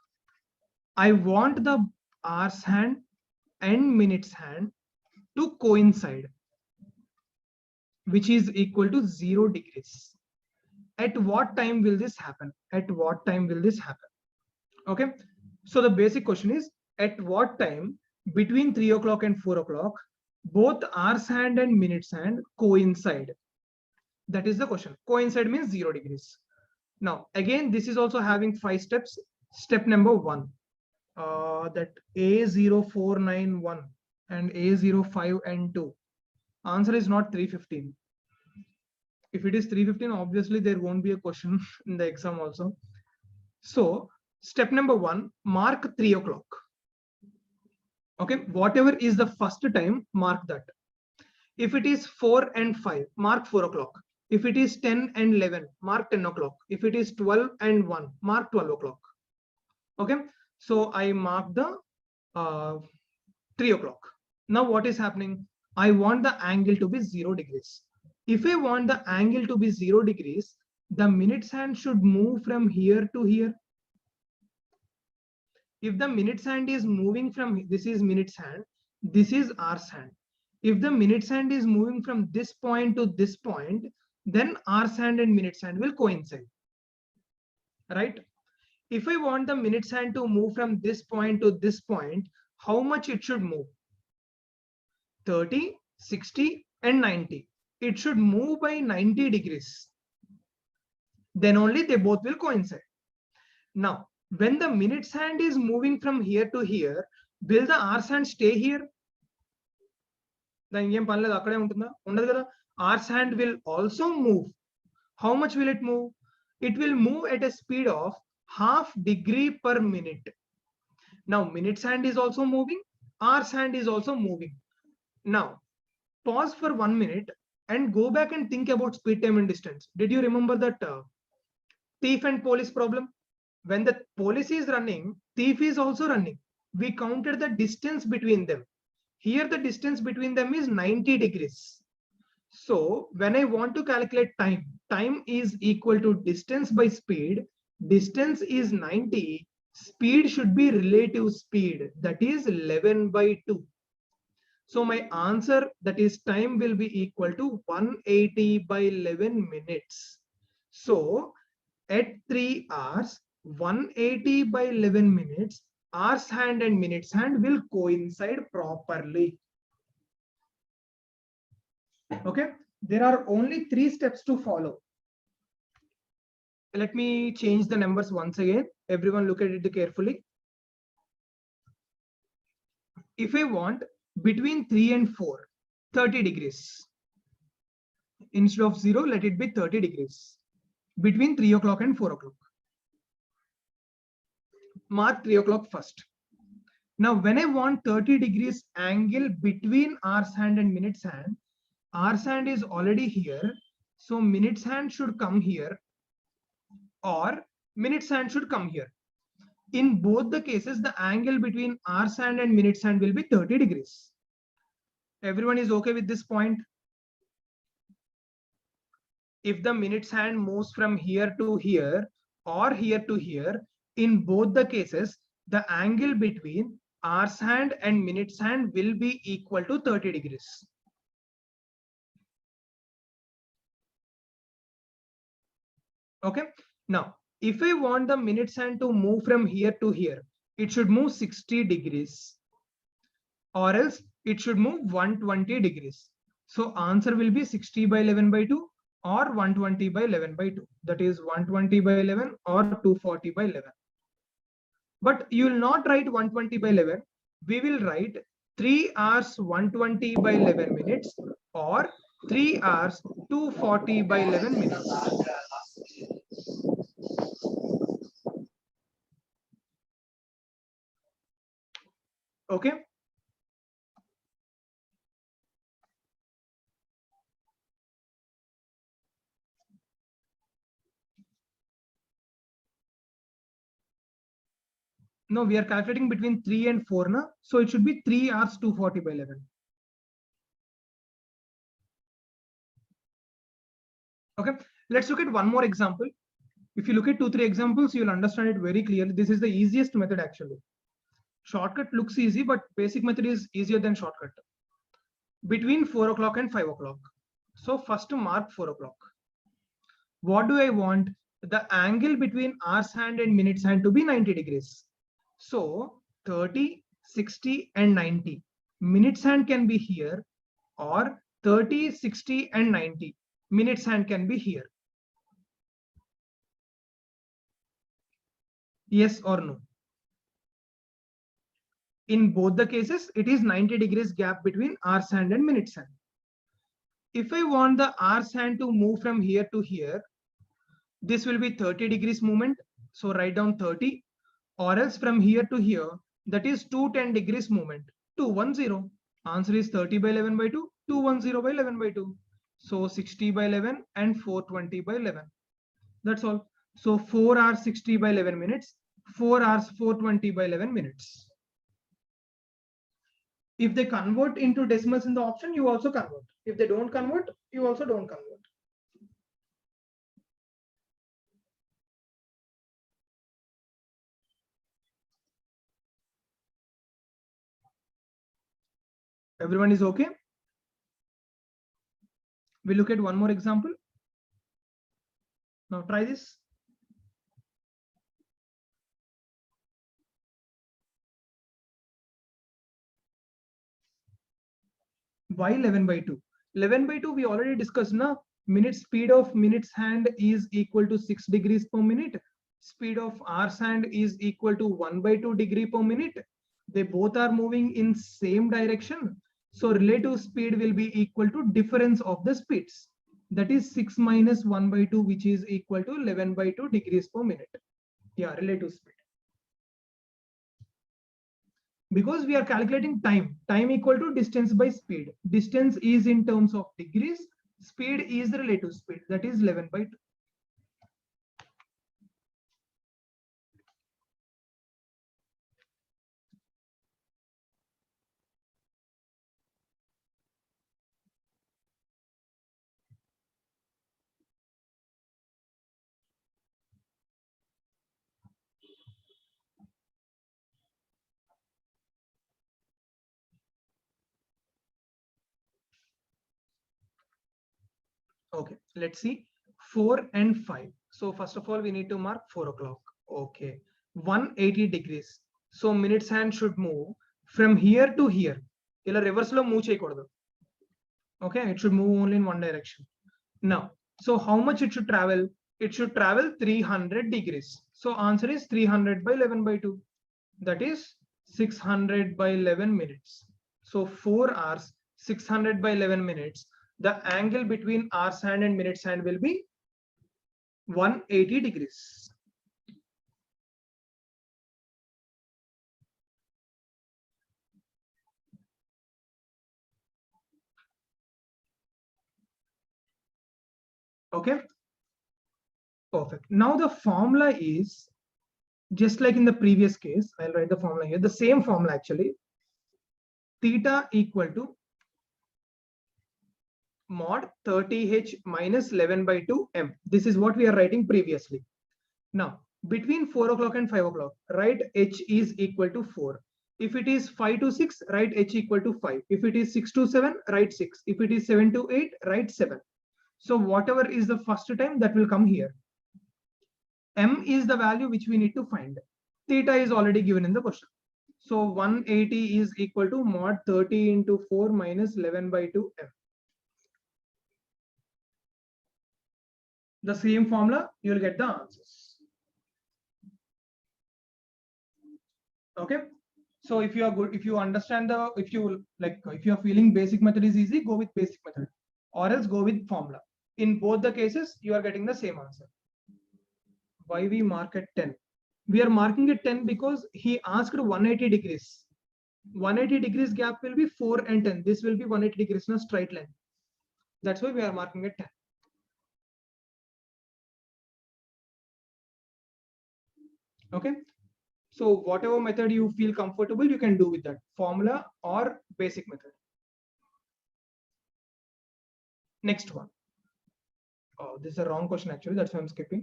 I want the hours hand and minutes hand to coincide, which is equal to 0 degrees. At what time will this happen? At what time will this happen? Okay, so the basic question is, at what time between 3 o'clock and 4 o'clock both hours hand and minutes hand coincide? That is the question. Coincide means 0 degrees. Now again, this is also having 5 steps. Step number 1, that A0491 and A05 and 2. Answer is not 315. If it is 315, obviously there won't be a question in the exam also. So step number 1, mark 3 o'clock. Okay, whatever is the first time, mark that. If it is 4 and 5, mark 4 o'clock. If it is 10 and 11, mark 10 o'clock. If it is 12 and 1, mark 12 o'clock. Okay, so I mark the 3 o'clock. Now what is happening? I want the angle to be 0 degrees. If I want the angle to be 0 degrees, the minutes hand should move from here to here. If the minutes hand is moving from, this is minutes hand, this is hours hand. If the minutes hand is moving from this point to this point, then hours hand and minutes hand will coincide, right? If I want the minutes hand to move from this point to this point, how much it should move? 30, 60 and 90. It should move by 90 degrees. Then only they both will coincide. Now, when the minutes hand is moving from here to here, will the hours hand stay here? Hours hand will also move. How much will it move? It will move at a speed of half degree per minute. Now, minutes hand is also moving, hours hand is also moving. Now, pause for 1 minute and go back and think about speed, time, and distance. Did you remember that thief and police problem? When the police is running, thief is also running. We counted the distance between them. Here the distance between them is 90 degrees. So when I want to calculate time, time is equal to distance by speed. Distance is 90. Speed should be relative speed, that is 11 by 2. So my answer, that is time, will be equal to 180 by 11 minutes. So at 3 hours, 180 by 11 minutes, hours hand and minutes hand will coincide properly. Okay, there are only 3 steps to follow. Let me change the numbers once again. Everyone look at it carefully. If I want between 3 and 4, 30 degrees. Instead of 0, let it be 30 degrees. Between 3 o'clock and 4 o'clock. Mark 3 o'clock first. Now, when I want 30 degrees angle between hours hand and minutes hand, hours hand is already here. So minutes hand should come here, or minutes hand should come here. In both the cases, the angle between hours hand and minutes hand will be 30 degrees. Everyone is okay with this point? If the minutes hand moves from here to here or here to here, in both the cases, the angle between hours hand and minutes hand will be equal to 30 degrees. Okay. Now, if I want the minutes hand to move from here to here, it should move 60 degrees, or else it should move 120 degrees. So answer will be 60 by 11 by 2 or 120 by 11 by 2. That is 120 by 11 or 240 by 11. But you will not write 120 by 11. We will write 3 hours 120 by 11 minutes or 3 hours 240 by 11 minutes. Okay. No, we are calculating between 3 and 4 now. So it should be 3 hours 240 by 11. Okay, let's look at one more example. If you look at 2-3 examples, you'll understand it very clearly. This is the easiest method actually. Shortcut looks easy, but basic method is easier than shortcut. Between 4 o'clock and 5 o'clock. So first mark 4 o'clock. What do I want? The angle between hours hand and minutes hand to be 90 degrees. So 30, 60 and 90. Minutes hand can be here, or 30, 60 and 90. Minutes hand can be here. Yes or no? In both the cases, it is 90 degrees gap between hours hand and minutes hand. If I want the hours hand to move from here to here, this will be 30 degrees movement. So write down 30, or else from here to here, that is 210 degrees movement. 210. Answer is 30 by 11 by 2, 210 by 11 by 2. So 60 by 11 and 420 by 11. That's all. So 4 hours 60 by 11 minutes, 4 hours 420 by 11 minutes. If they convert into decimals in the option, you also convert. If they don't convert, you also don't convert. Everyone is okay? We look at one more example. Now try this. Why 11 by 2? 11 by 2 we already discussed now. Minute speed of minutes hand is equal to 6 degrees per minute. Speed of hours hand is equal to 1 by 2 degree per minute. They both are moving in same direction. So relative speed will be equal to difference of the speeds. That is 6 minus 1 by 2, which is equal to 11 by 2 degrees per minute. Yeah, relative speed. Because we are calculating time equal to distance by speed. Distance is in terms of degrees, Speed is the relative speed, that is 11/2. Okay, let's see 4 and 5. So first of all, we need to mark 4 o'clock. Okay, 180 degrees. So minutes hand should move from here to here. ఇలా reverse లో move చేయకూడదు. Okay, it should move only in one direction. Now, so how much it should travel? It should travel 300 degrees. So answer is 300 by 11/2. That is 600 by 11 minutes. So 4 hours, 600 by 11 minutes. The angle between hours hand and minutes hand will be 180 degrees. Okay, perfect. Now the formula is just like in the previous case. I'll write the formula here, the same formula actually. Theta equal to mod 30h minus 11/2 m. This is what we are writing previously. Now, between 4 o'clock and 5 o'clock, write h is equal to 4. If it is 5 to 6, write h equal to 5. If it is 6 to 7, write 6. If it is 7 to 8, write 7. So whatever is the first time, that will come here. M is the value which we need to find. Theta is already given in the question. So 180 is equal to mod 30 into 4 minus 11/2 m. The same formula, you will get the answers. Okay. So if you are good, if you understand the, if you are feeling basic method is easy, go with basic method, or else go with formula. In both the cases, you are getting the same answer. Why we mark at 10? We are marking at 10 because he asked 180 degrees. 180 degrees gap will be 4 and 10. This will be 180 degrees in a straight line. That's why we are marking at 10. Okay. So whatever method you feel comfortable, you can do with that, formula or basic method. Next one. Oh, this is a wrong question actually, that's why I'm skipping.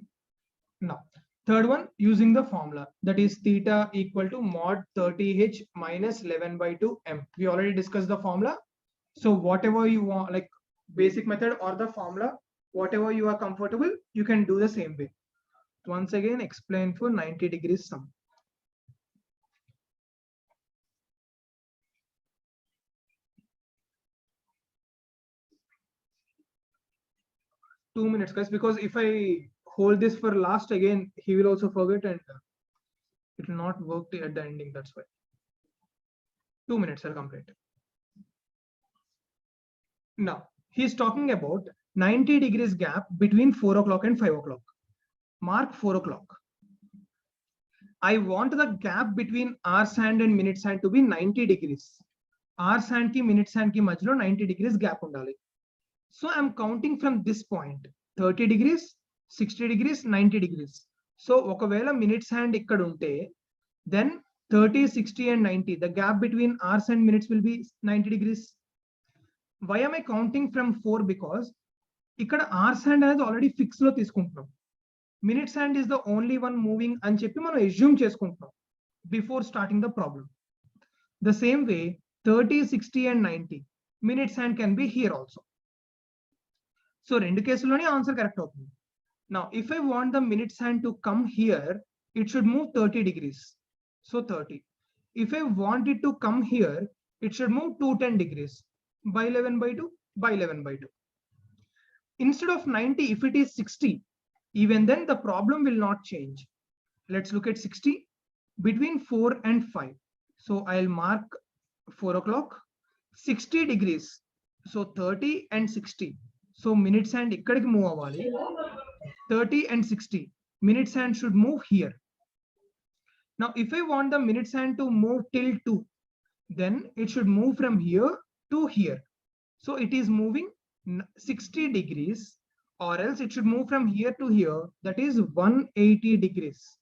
Now, third one, using the formula, that is theta equal to mod 30h minus 11/2 m. We already discussed the formula. So whatever you want, like basic method or the formula, whatever you are comfortable, you can do the same way. Once again, explain for 90 degrees sum. Two minutes, guys, because if I hold this for last again, he will also forget and it will not work at the ending. That's why. 2 minutes, I'll complete. Now, he's talking about 90 degrees gap between 4 o'clock and 5 o'clock. Mark 4 o'clock. I want the gap between hours hand and minutes hand to be 90 degrees. Hours hand ki minutes hand ki majlo 90 degrees gap undali. So I'm counting from this point, 30 degrees, 60 degrees, 90 degrees. So okavela minutes hand ikkada unte, then 30, 60 and 90, the gap between hours and minutes will be 90 degrees. Why am I counting from 4? Because ikkada hours hand అనేది already fixed లో తీసుకుంటున్నాం. Minutes hand is the only one moving అని చెప్పి మనం assume చేసుకుంటున్నాం before starting the problem. The same way, 30, 60 and 90, minutes hand can be here also. So రెండు కేసుల్లోనే answer correct అవుతుంది. Now, if I want the minutes hand to come here, it should move 30 degrees. So 30. If I want it to come here, it should move 210 degrees by 11/2 by 11/2. Instead of 90, if it is 60, even then the problem will not change. Let's look at 60 between 4 and 5. So I'll mark 4 o'clock, 60 degrees. So 30 and 60. So minutes hand ikkadiki move avali. 30 and 60. Minutes hand should move here. Now, if I want the minutes hand to move till 2, then it should move from here to here. So it is moving 60 degrees, or else it should move from here to here, that is 180 degrees.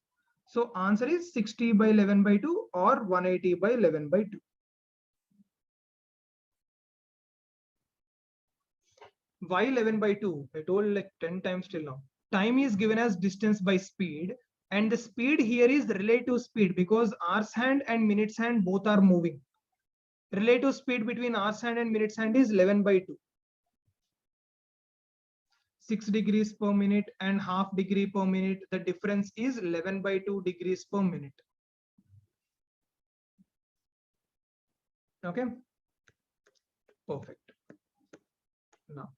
So answer is 60 by 11 by 2 or 180 by 11 by 2. Why 11 by 2? I told like 10 times till now. Time is given as distance by speed, and the speed here is relative speed because hour's hand and minute's hand both are moving. Relative speed between hour's hand and minute's hand is 11 by 2. 6 degrees per minute and half degree per minute. The difference is 11 by 2 degrees per minute. Okay, perfect. Now,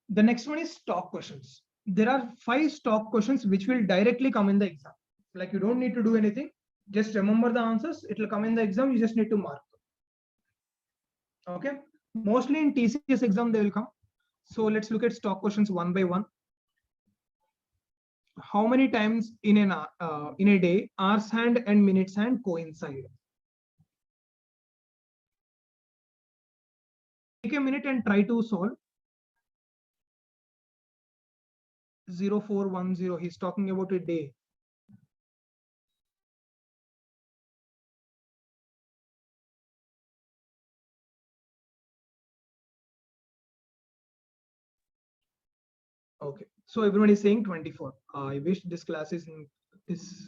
the next one is stock questions. There are 5 stock questions which will directly come in the exam. Like you don't need to do anything. Just remember the answers. It will come in the exam. You just need to mark. Okay. Mostly in TCS exam they will come. So let's look at stock questions one by one. How many times in a day hours hand and minutes hand coincide? Take a minute and try to solve. 0410. He's talking about a day. Okay, so everyone is saying 24. I wish this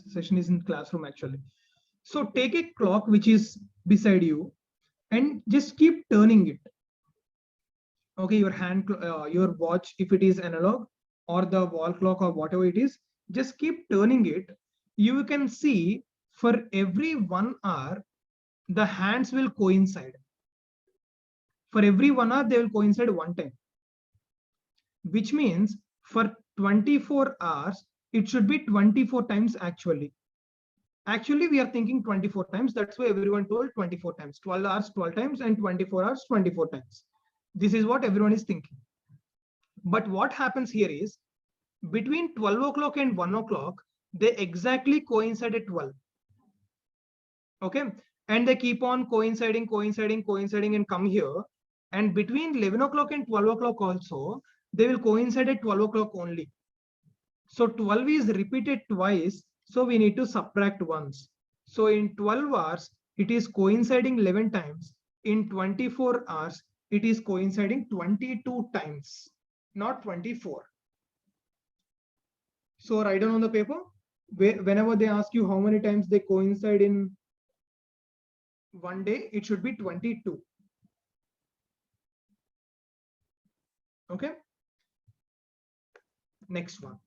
session is in classroom actually. So take a clock which is beside you and just keep turning it. Okay, your watch, if it is analog or the wall clock or whatever it is, just keep turning it. You can see for every 1 hour, the hands will coincide. For every 1 hour, they will coincide one time. Which means for 24 hours, it should be 24 times actually. Actually, we are thinking 24 times. That's why everyone told 24 times. 12 hours, 12 times, and 24 hours, 24 times. This is what everyone is thinking. But what happens here is, between 12 o'clock and 1 o'clock, they exactly coincide at 12. Okay? And they keep on coinciding, and come here. And between 11 o'clock and 12 o'clock also, they will coincide at 12 o'clock only. So 12 is repeated twice, so we need to subtract once. So in 12 hours, it is coinciding 11 times. In 24 hours, it is coinciding 22 times, not 24. So write down on the paper, whenever they ask you how many times they coincide in one day, it should be 22. Okay. Next one.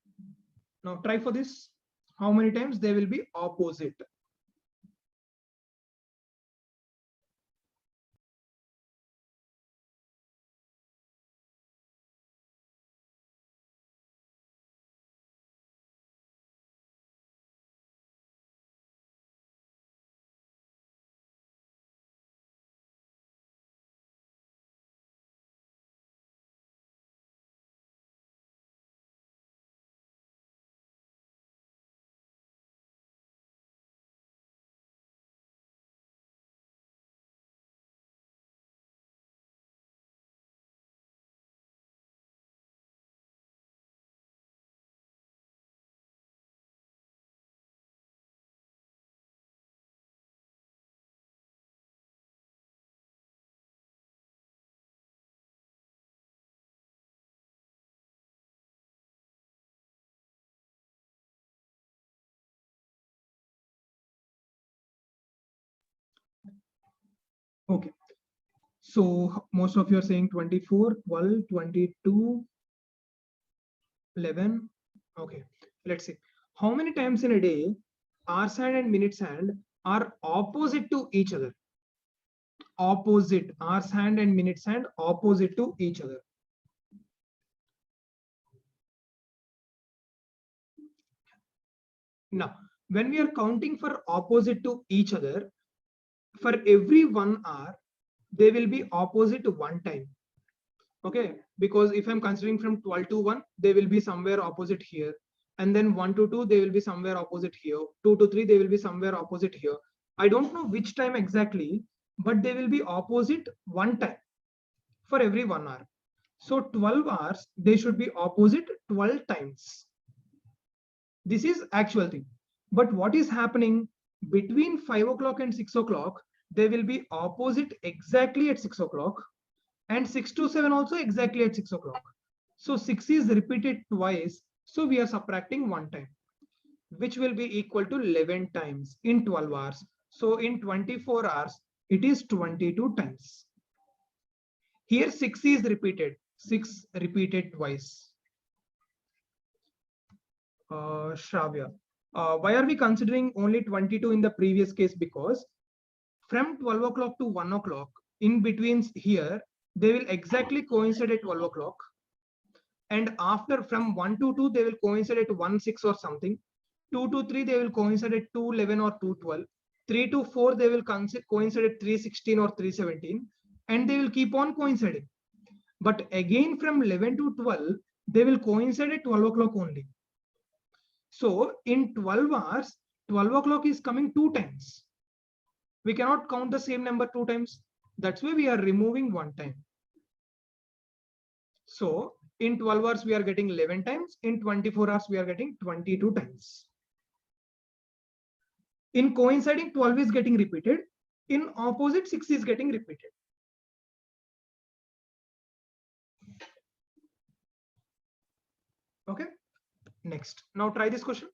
Now try for this. How many times they will be opposite? Okay. So most of you are saying 24, 12, 22, 11. Okay, let's see. How many times in a day hours hand and minutes hand are opposite to each other? Opposite. Hours hand and minutes hand opposite to each other. Now, when we are counting for opposite to each other, for every 1 hour, they will be opposite one time. Okay, because if I'm considering from 12 to 1, they will be somewhere opposite here. And then 1 to 2, they will be somewhere opposite here. 2 to 3, they will be somewhere opposite here. I don't know which time exactly, but they will be opposite one time for every 1 hour. So 12 hours, they should be opposite 12 times. This is actual thing. But what is happening between 5 o'clock and 6 o'clock, they will be opposite exactly at 6 o'clock, and 6 to 7 also exactly at 6 o'clock. So 6 is repeated twice. So we are subtracting one time, which will be equal to 11 times in 12 hours. So in 24 hours, it is 22 times. Here 6 is repeated, 6 repeated twice. Shravya, why are we considering only 22 in the previous case? Because from 12 o'clock to 1 o'clock, in between here, they will exactly coincide at 12 o'clock. And after from 1 to 2, they will coincide at 1, 6 or something. 2 to 3, they will coincide at 2, 11 or 2, 12. 3 to 4, they will coincide at 3, 16 or 3, 17. And they will keep on coinciding. But again, from 11 to 12, they will coincide at 12 o'clock only. So in 12 hours, 12 o'clock is coming 2 times. We cannot count the same number 2 times. That's why we are removing 1 time. So in 12 hours, we are getting 11 times. In 24 hours, we are getting 22 times. In coinciding, 12 is getting repeated. In opposite, 6 is getting repeated. Okay. Next. Now try this question.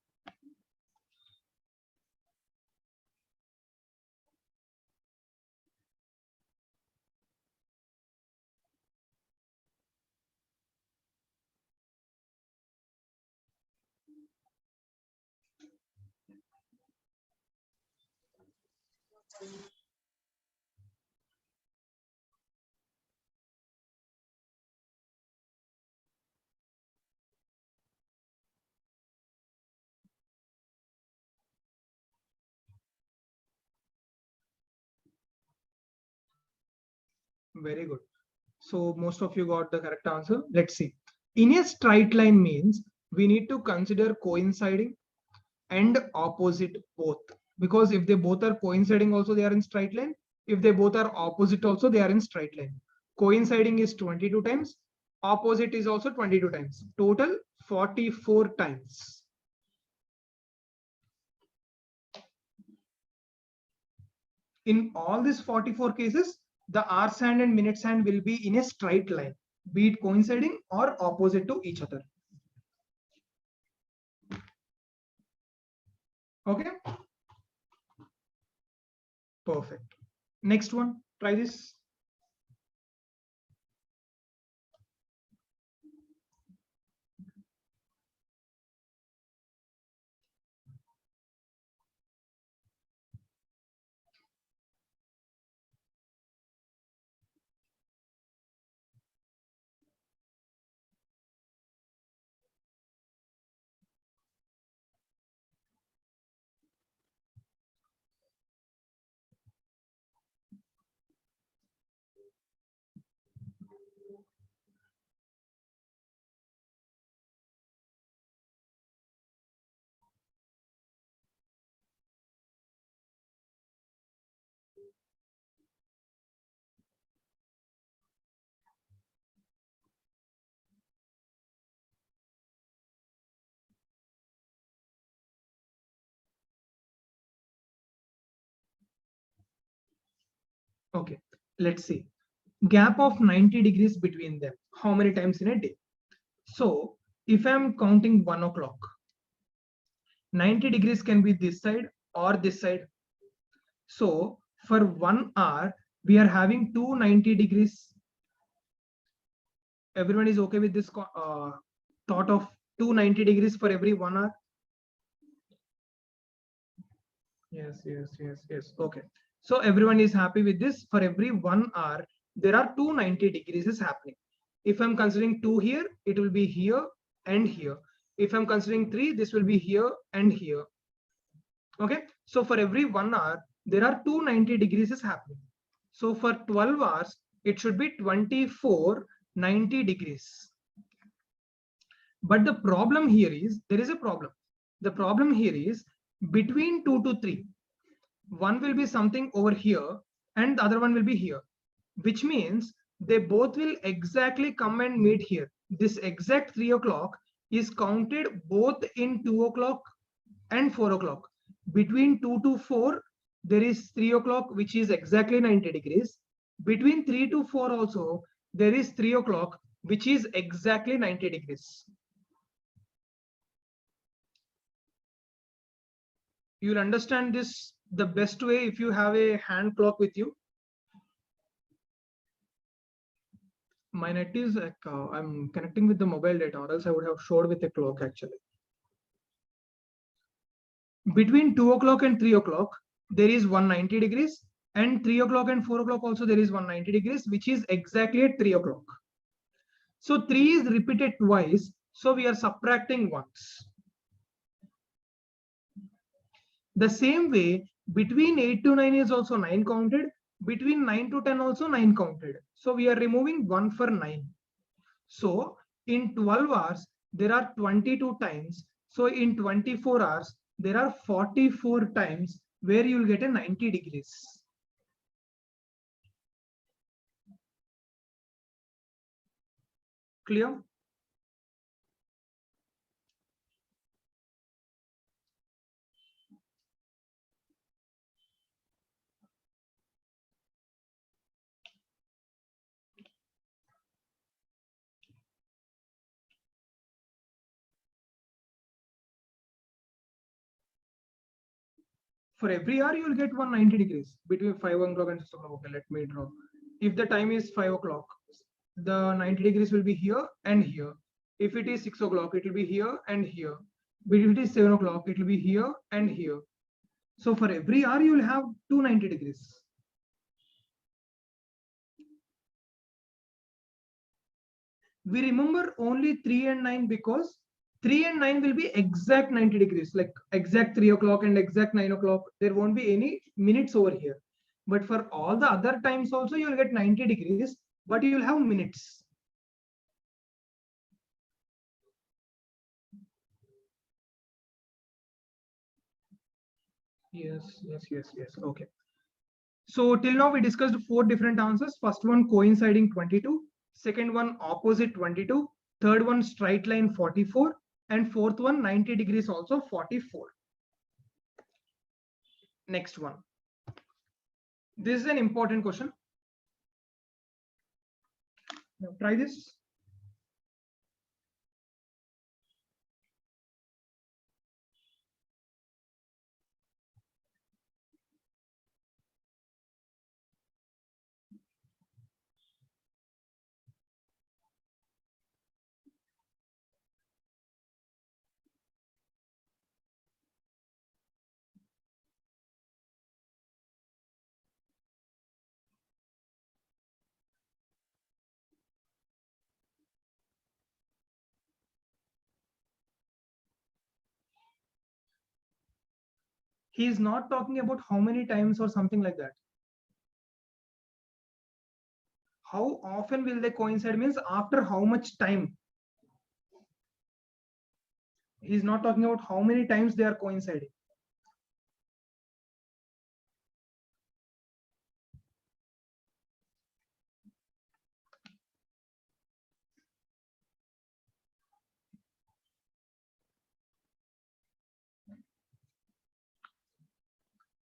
Very good. So most of you got the correct answer. Let's see. In a straight line means we need to consider coinciding and opposite both. Because if they both are coinciding also, they are in straight line. If they both are opposite also, they are in straight line. Coinciding is 22 times. Opposite is also 22 times. Total 44 times. In all these 44 cases, the hours hand and minutes hand will be in a straight line, be it coinciding or opposite to each other. Okay. Perfect. Next one, try this. Okay, let's see. Gap of 90 degrees between them. How many times in a day? So if I'm counting 1 o'clock, 90 degrees can be this side or this side. So for 1 hour, we are having 290 degrees. Everyone is okay with this thought of 290 degrees for every 1 hour? Yes. Okay. So everyone is happy with this. For every 1 hour, there are 290 degrees is happening. If I'm considering 2 here, it will be here and here. If I'm considering 3, this will be here and here. Okay. So for every 1 hour, there are 290 degrees is happening. So for 12 hours, it should be 2490 degrees. But the problem here is, there is a problem. The problem here is between 2 to 3. One will be something over here and the other one will be here, which means they both will exactly come and meet here. This exact 3 o'clock is counted both in 2 o'clock and 4 o'clock. Between 2 to 4, there is 3 o'clock, which is exactly 90 degrees. Between 3 to 4 also, there is 3 o'clock, which is exactly 90 degrees. You'll understand this the best way if you have a hand clock with you. My net is like, I'm connecting with the mobile data, or else I would have showed with a clock actually. Between 2 o'clock and 3 o'clock, there is 190 degrees, and 3 o'clock and 4 o'clock also there is 190 degrees, which is exactly at 3 o'clock. So 3 is repeated twice, so we are subtracting once. The same way, between 8 to 9 is also 9 counted, between 9 to 10 also 9 counted. So we are removing 1 for 9. So in 12 hours, there are 22 times. So in 24 hours, there are 44 times where you will get a 90 degrees. Clear? For every hour, you will get 190 degrees between 5 o'clock and 6 o'clock. Okay, let me draw. If the time is 5 o'clock, the 90 degrees will be here and here. If it is 6 o'clock, it will be here and here. But if it is 7 o'clock, it will be here and here. So for every hour, you will have 290 degrees. We remember only 3 and 9 because 3 and 9 will be exact 90 degrees, like exact 3 o'clock and exact 9 o'clock. There won't be any minutes over here. But for all the other times also, you will get 90 degrees, but you will have minutes. Yes. Okay. So till now we discussed 4 different answers. First one coinciding 22, second one opposite 22, third one straight line 44, and fourth one 90 degrees also 44. Next one. This is an important question. Now try this. He is not talking about how many times or something like that. How often will they coincide means after how much time. He is not talking about how many times they are coinciding.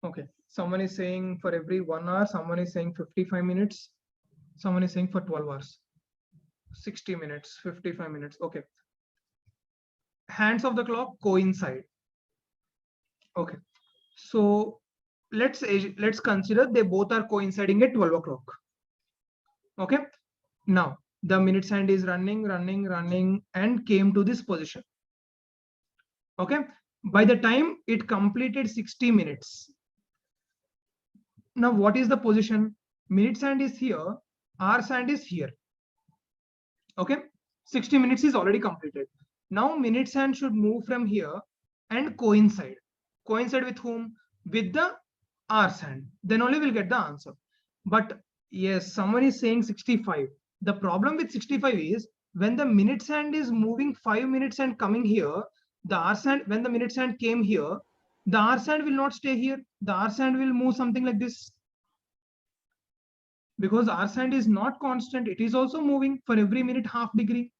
Okay, someone is saying for every 1 hour, someone is saying 55 minutes, someone is saying for 12 hours, 60 minutes, 55 minutes. Okay. Hands of the clock coincide. Okay. So let's consider they both are coinciding at 12 o'clock. Okay. Now the minutes hand is running and came to this position. Okay. By the time it completed 60 minutes. Now what is the position? Minutes hand is here, hours hand is here. Okay. 60 minutes is already completed. Now minutes hand should move from here and coincide. Coincide with whom? With the hours hand. Then only we'll get the answer. But yes, someone is saying 65. The problem with 65 is when the minutes hand is moving 5 minutes and coming here, the hours hand, when the minutes hand came here, the hours hand will not stay here. The hours hand will move something like this. because R sand is not constant. It is also moving for every minute half degree.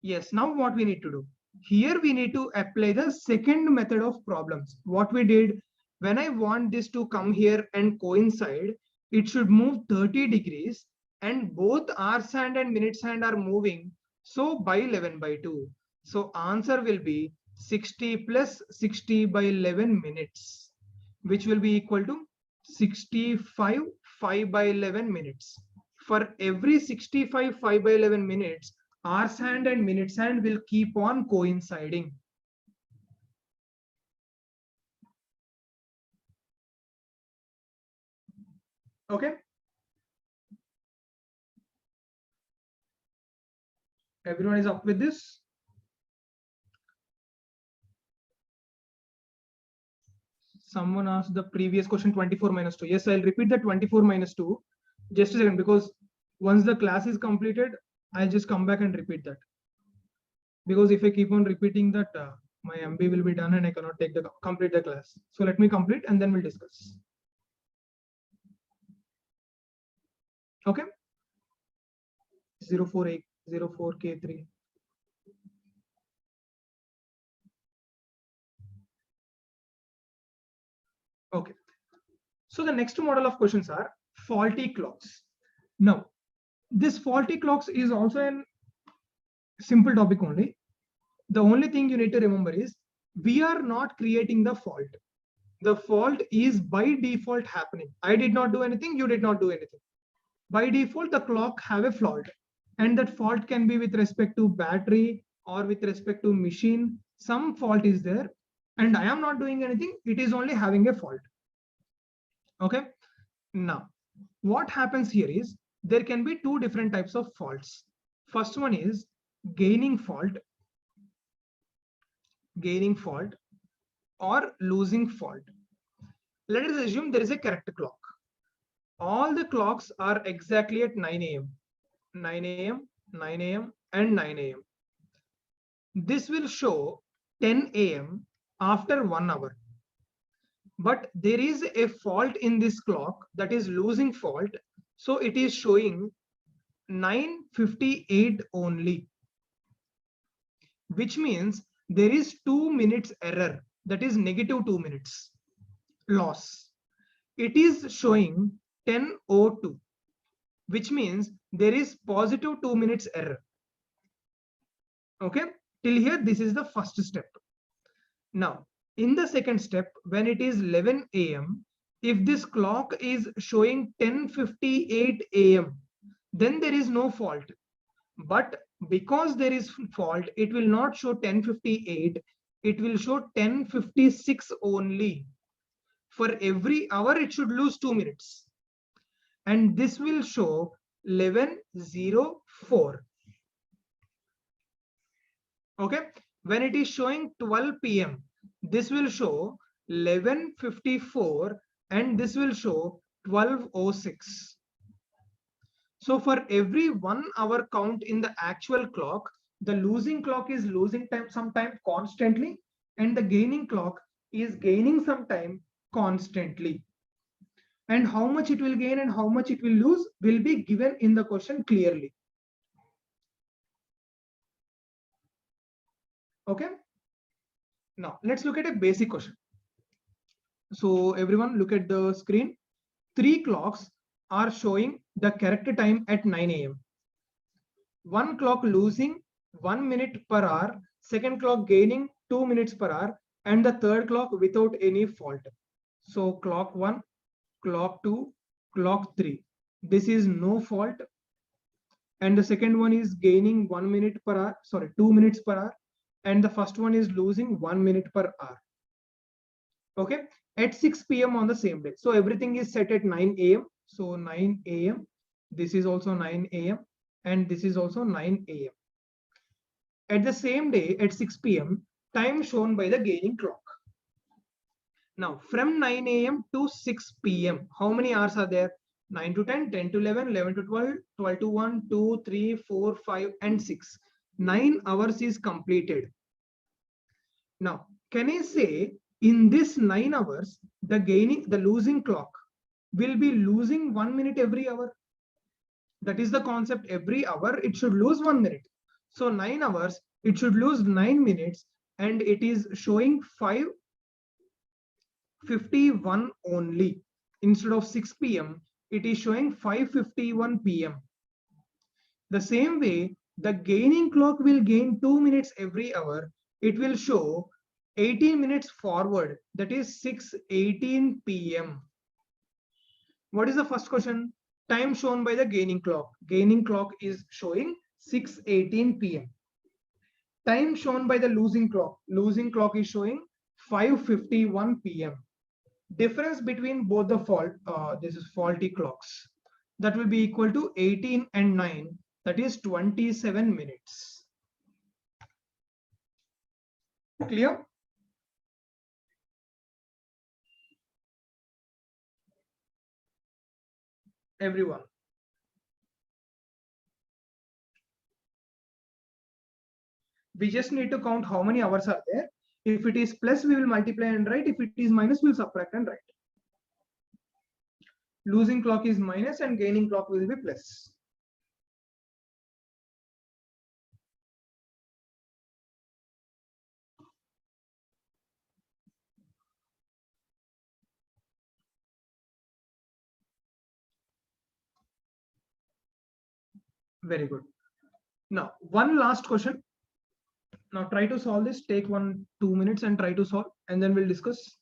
Yes, now what we need to do? Here we need to apply the second method of problems. What we did, when I want this to come here and coincide, it should move 30 degrees and both R sand and minute sand are moving. So by 11 by 2. So answer will be 60 plus 60 by 11 minutes, which will be equal to 65 5 by 11 minutes. For every 65 5 by 11 minutes, R sand and minute sand will keep on coinciding. Okay. Everyone is up with this? Someone asked the previous question 24 minus 2. Yes, I'll repeat the 24 minus 2. Just a second, because once the class is completed, I'll just come back and repeat that. Because if I keep on repeating that, my MB will be done and I cannot complete the class. So let me complete and then we'll discuss. Okay. 048, 04K3. Okay. So the next model of questions are faulty clocks. Now, this faulty clocks is also a simple topic only. The only thing you need to remember is we are not creating the fault. The fault is by default happening. I did not do anything, you did not do anything. By default, the clock have a fault, and that fault can be with respect to battery or with respect to machine. Some fault is there, and I am not doing anything. It is only having a fault. Okay. Now, what happens here is there can be two different types of faults. First one is gaining fault or losing fault. Let us assume there is a correct clock. All the clocks are exactly at 9 a.m. 9 a.m., 9 a.m. and 9 a.m. This will show 10 a.m. after 1 hour. But there is a fault in this clock, that is losing fault. So it is showing 9:58 only, which means there is 2 minutes error, that is negative 2 minutes loss. It is showing 10:02, which means there is positive 2 minutes error. Okay, till here this is the first step. Now in the second step, when it is 11 a.m., if this clock is showing 10:58 a.m., then there is no fault. But because there is fault, it will not show 10:58, it will show 10:56 only. For every hour, it should lose 2 minutes. And this will show 11:04. Okay, when it is showing 12 p.m., this will show 11:54 and this will show 12:06. So for every 1 hour count in the actual clock, the losing clock is losing time sometime constantly, and the gaining clock is gaining some time constantly. And how much it will gain and how much it will lose will be given in the question clearly. Okay. Now let's look at a basic question. So everyone look at the screen. 3 clocks are showing the correct time at 9 a.m. One clock losing 1 minute per hour, second clock gaining 2 minutes per hour, and the third clock without any fault. So clock 1, clock 2, clock 3. This is no fault. And the second one is gaining 1 minute per hour, sorry, 2 minutes per hour. And the first one is losing 1 minute per hour. Okay, at 6 p.m. on the same day. So everything is set at 9 a.m. So 9 a.m. This is also 9 a.m. and this is also 9 a.m. At the same day at 6 p.m. time shown by the gaining clock. Now from 9 a.m. to 6 p.m. how many hours are there? 9 to 10, 10 to 11, 11 to 12, 12 to 1, 2, 3, 4, 5 and 6. 9 hours is completed. Now can I say in this 9 hours the losing clock will be losing 1 minute every hour. That is the concept. Every hour it should lose 1 minute. So 9 hours, it should lose 9 minutes, and it is showing 5:51 only. Instead of 6 p.m., it is showing 5:51 p.m. The same way, the gaining clock will gain 2 minutes every hour. It will show 18 minutes forward, that is 6:18 p.m. What is the first question? Time shown by the gaining clock. Gaining clock is showing 6:18 p.m. Time shown by the losing clock. Losing clock is showing 5:51 p.m. Difference between both the this is faulty clocks. That will be equal to 18 and 9. That is 27 minutes. Clear? Everyone. We just need to count how many hours are there. If it is plus, we will multiply and write. If it is minus, we will subtract and write. Losing clock is minus and gaining clock will be plus. Very good. Now, one last question. Now try to solve this. Take 2 minutes and try to solve, and then we'll discuss.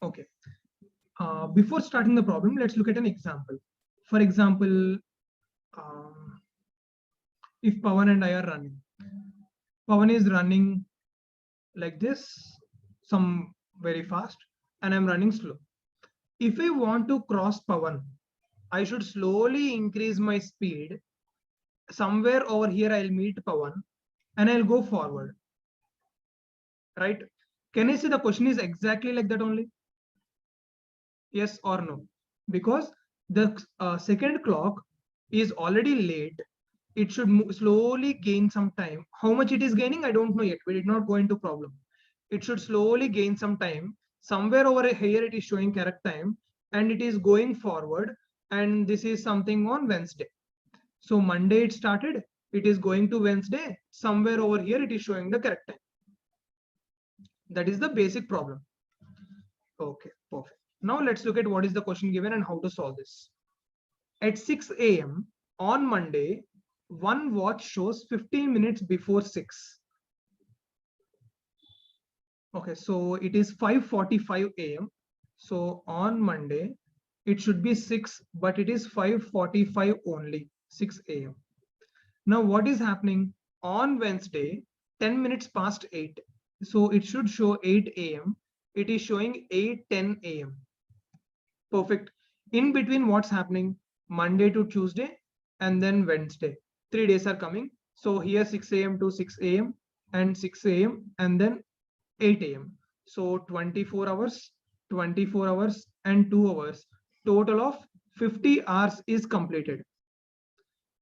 Okay. Before starting the problem, let's look at an example. For example, if Pawan and I are running, Pawan is running like this, some very fast, and I'm running slow. If I want to cross Pawan, I should slowly increase my speed. Somewhere over here, I'll meet Pawan and I'll go forward. Right? Can I say the question is exactly like that only? Yes or no? Because the second clock is already late. It should slowly gain some time. How much it is gaining, I don't know yet. We did not go into problem. It should slowly gain some time. Somewhere over here, it is showing correct time, and it is going forward. And this is something on Wednesday. So Monday it started. It is going to Wednesday. Somewhere over here, it is showing the correct time. That is the basic problem. Okay, perfect. Now let's look at what is the question given and how to solve this. At 6 a.m. on Monday, one watch shows 15 minutes before 6. Okay, so it is 5:45 a.m. So on Monday, it should be 6, but it is 5:45 only, 6 a.m. Now, what is happening on Wednesday? 10 minutes past 8. So it should show 8 a.m. It is showing 8:10 a.m. Perfect. In between, what's happening? Monday to Tuesday and then Wednesday. 3 days are coming. So here 6 a.m. to 6 a.m. and 6 a.m. and then 8 a.m. So 24 hours, 24 hours and 2 hours. Total of 50 hours is completed.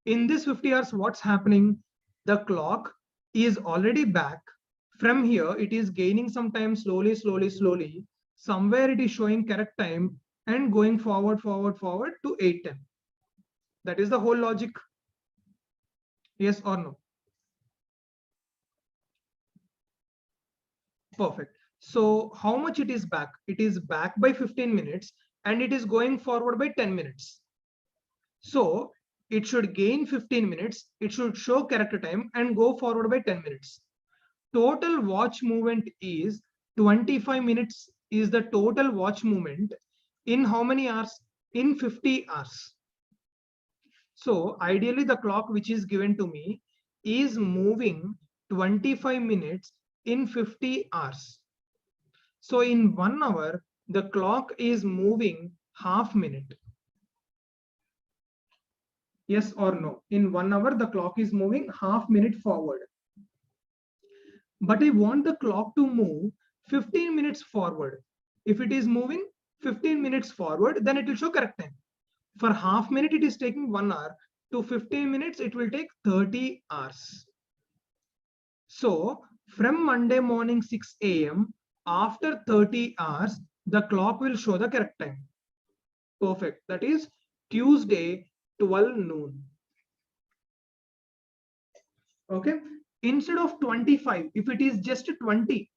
In this 50 hours, what's happening? The clock is already back. From here, it is gaining some time slowly, slowly, slowly. Somewhere it is showing correct time and going forward, forward, forward to 8:10. That is the whole logic. Yes or no? Perfect. So how much it is back? It is back by 15 minutes and it is going forward by 10 minutes. So it should gain 15 minutes. It should show character time and go forward by 10 minutes. Total watch movement is 25 minutes is the total watch movement in how many hours? In 50 hours. So ideally the clock which is given to me is moving 25 minutes in 50 hours. So in 1 hour, the clock is moving half minute. Yes or no? In 1 hour, the clock is moving half minute forward. But I want the clock to move 15 minutes forward. If it is moving 15 minutes forward, then it will show correct time. For half minute, it is taking 1 hour. To 15 minutes, it will take 30 hours. So from Monday morning 6 a.m., after 30 hours, the clock will show the correct time. Perfect. That is Tuesday, 12 noon. Okay. Instead of 25, if it is just 20,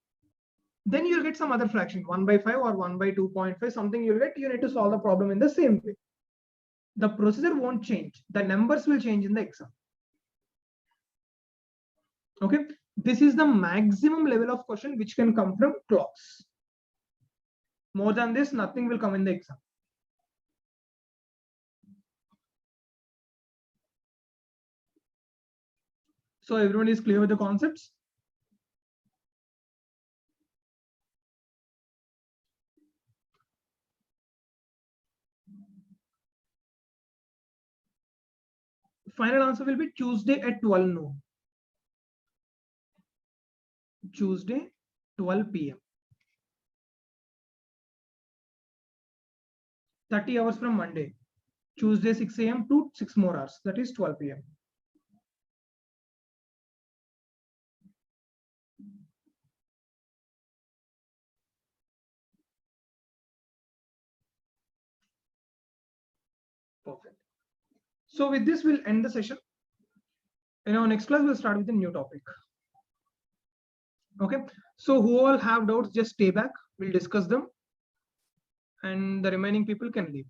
then you'll get some other fraction, 1/5 or 1/2.5, something you'll get. You need to solve the problem in the same way. The procedure won't change. The numbers will change in the exam. Okay. This is the maximum level of question which can come from clocks. More than this, nothing will come in the exam. So everyone is clear with the concepts? Final answer will be Tuesday at 12 noon. Tuesday, 12 p.m. 30 hours from Monday. Tuesday, 6 a.m. to 6 more hours. That is 12 p.m. Perfect. So with this, we'll end the session. In our next class, we'll start with a new topic. Okay. So who all have doubts, just stay back. We'll discuss them. And the remaining people can leave.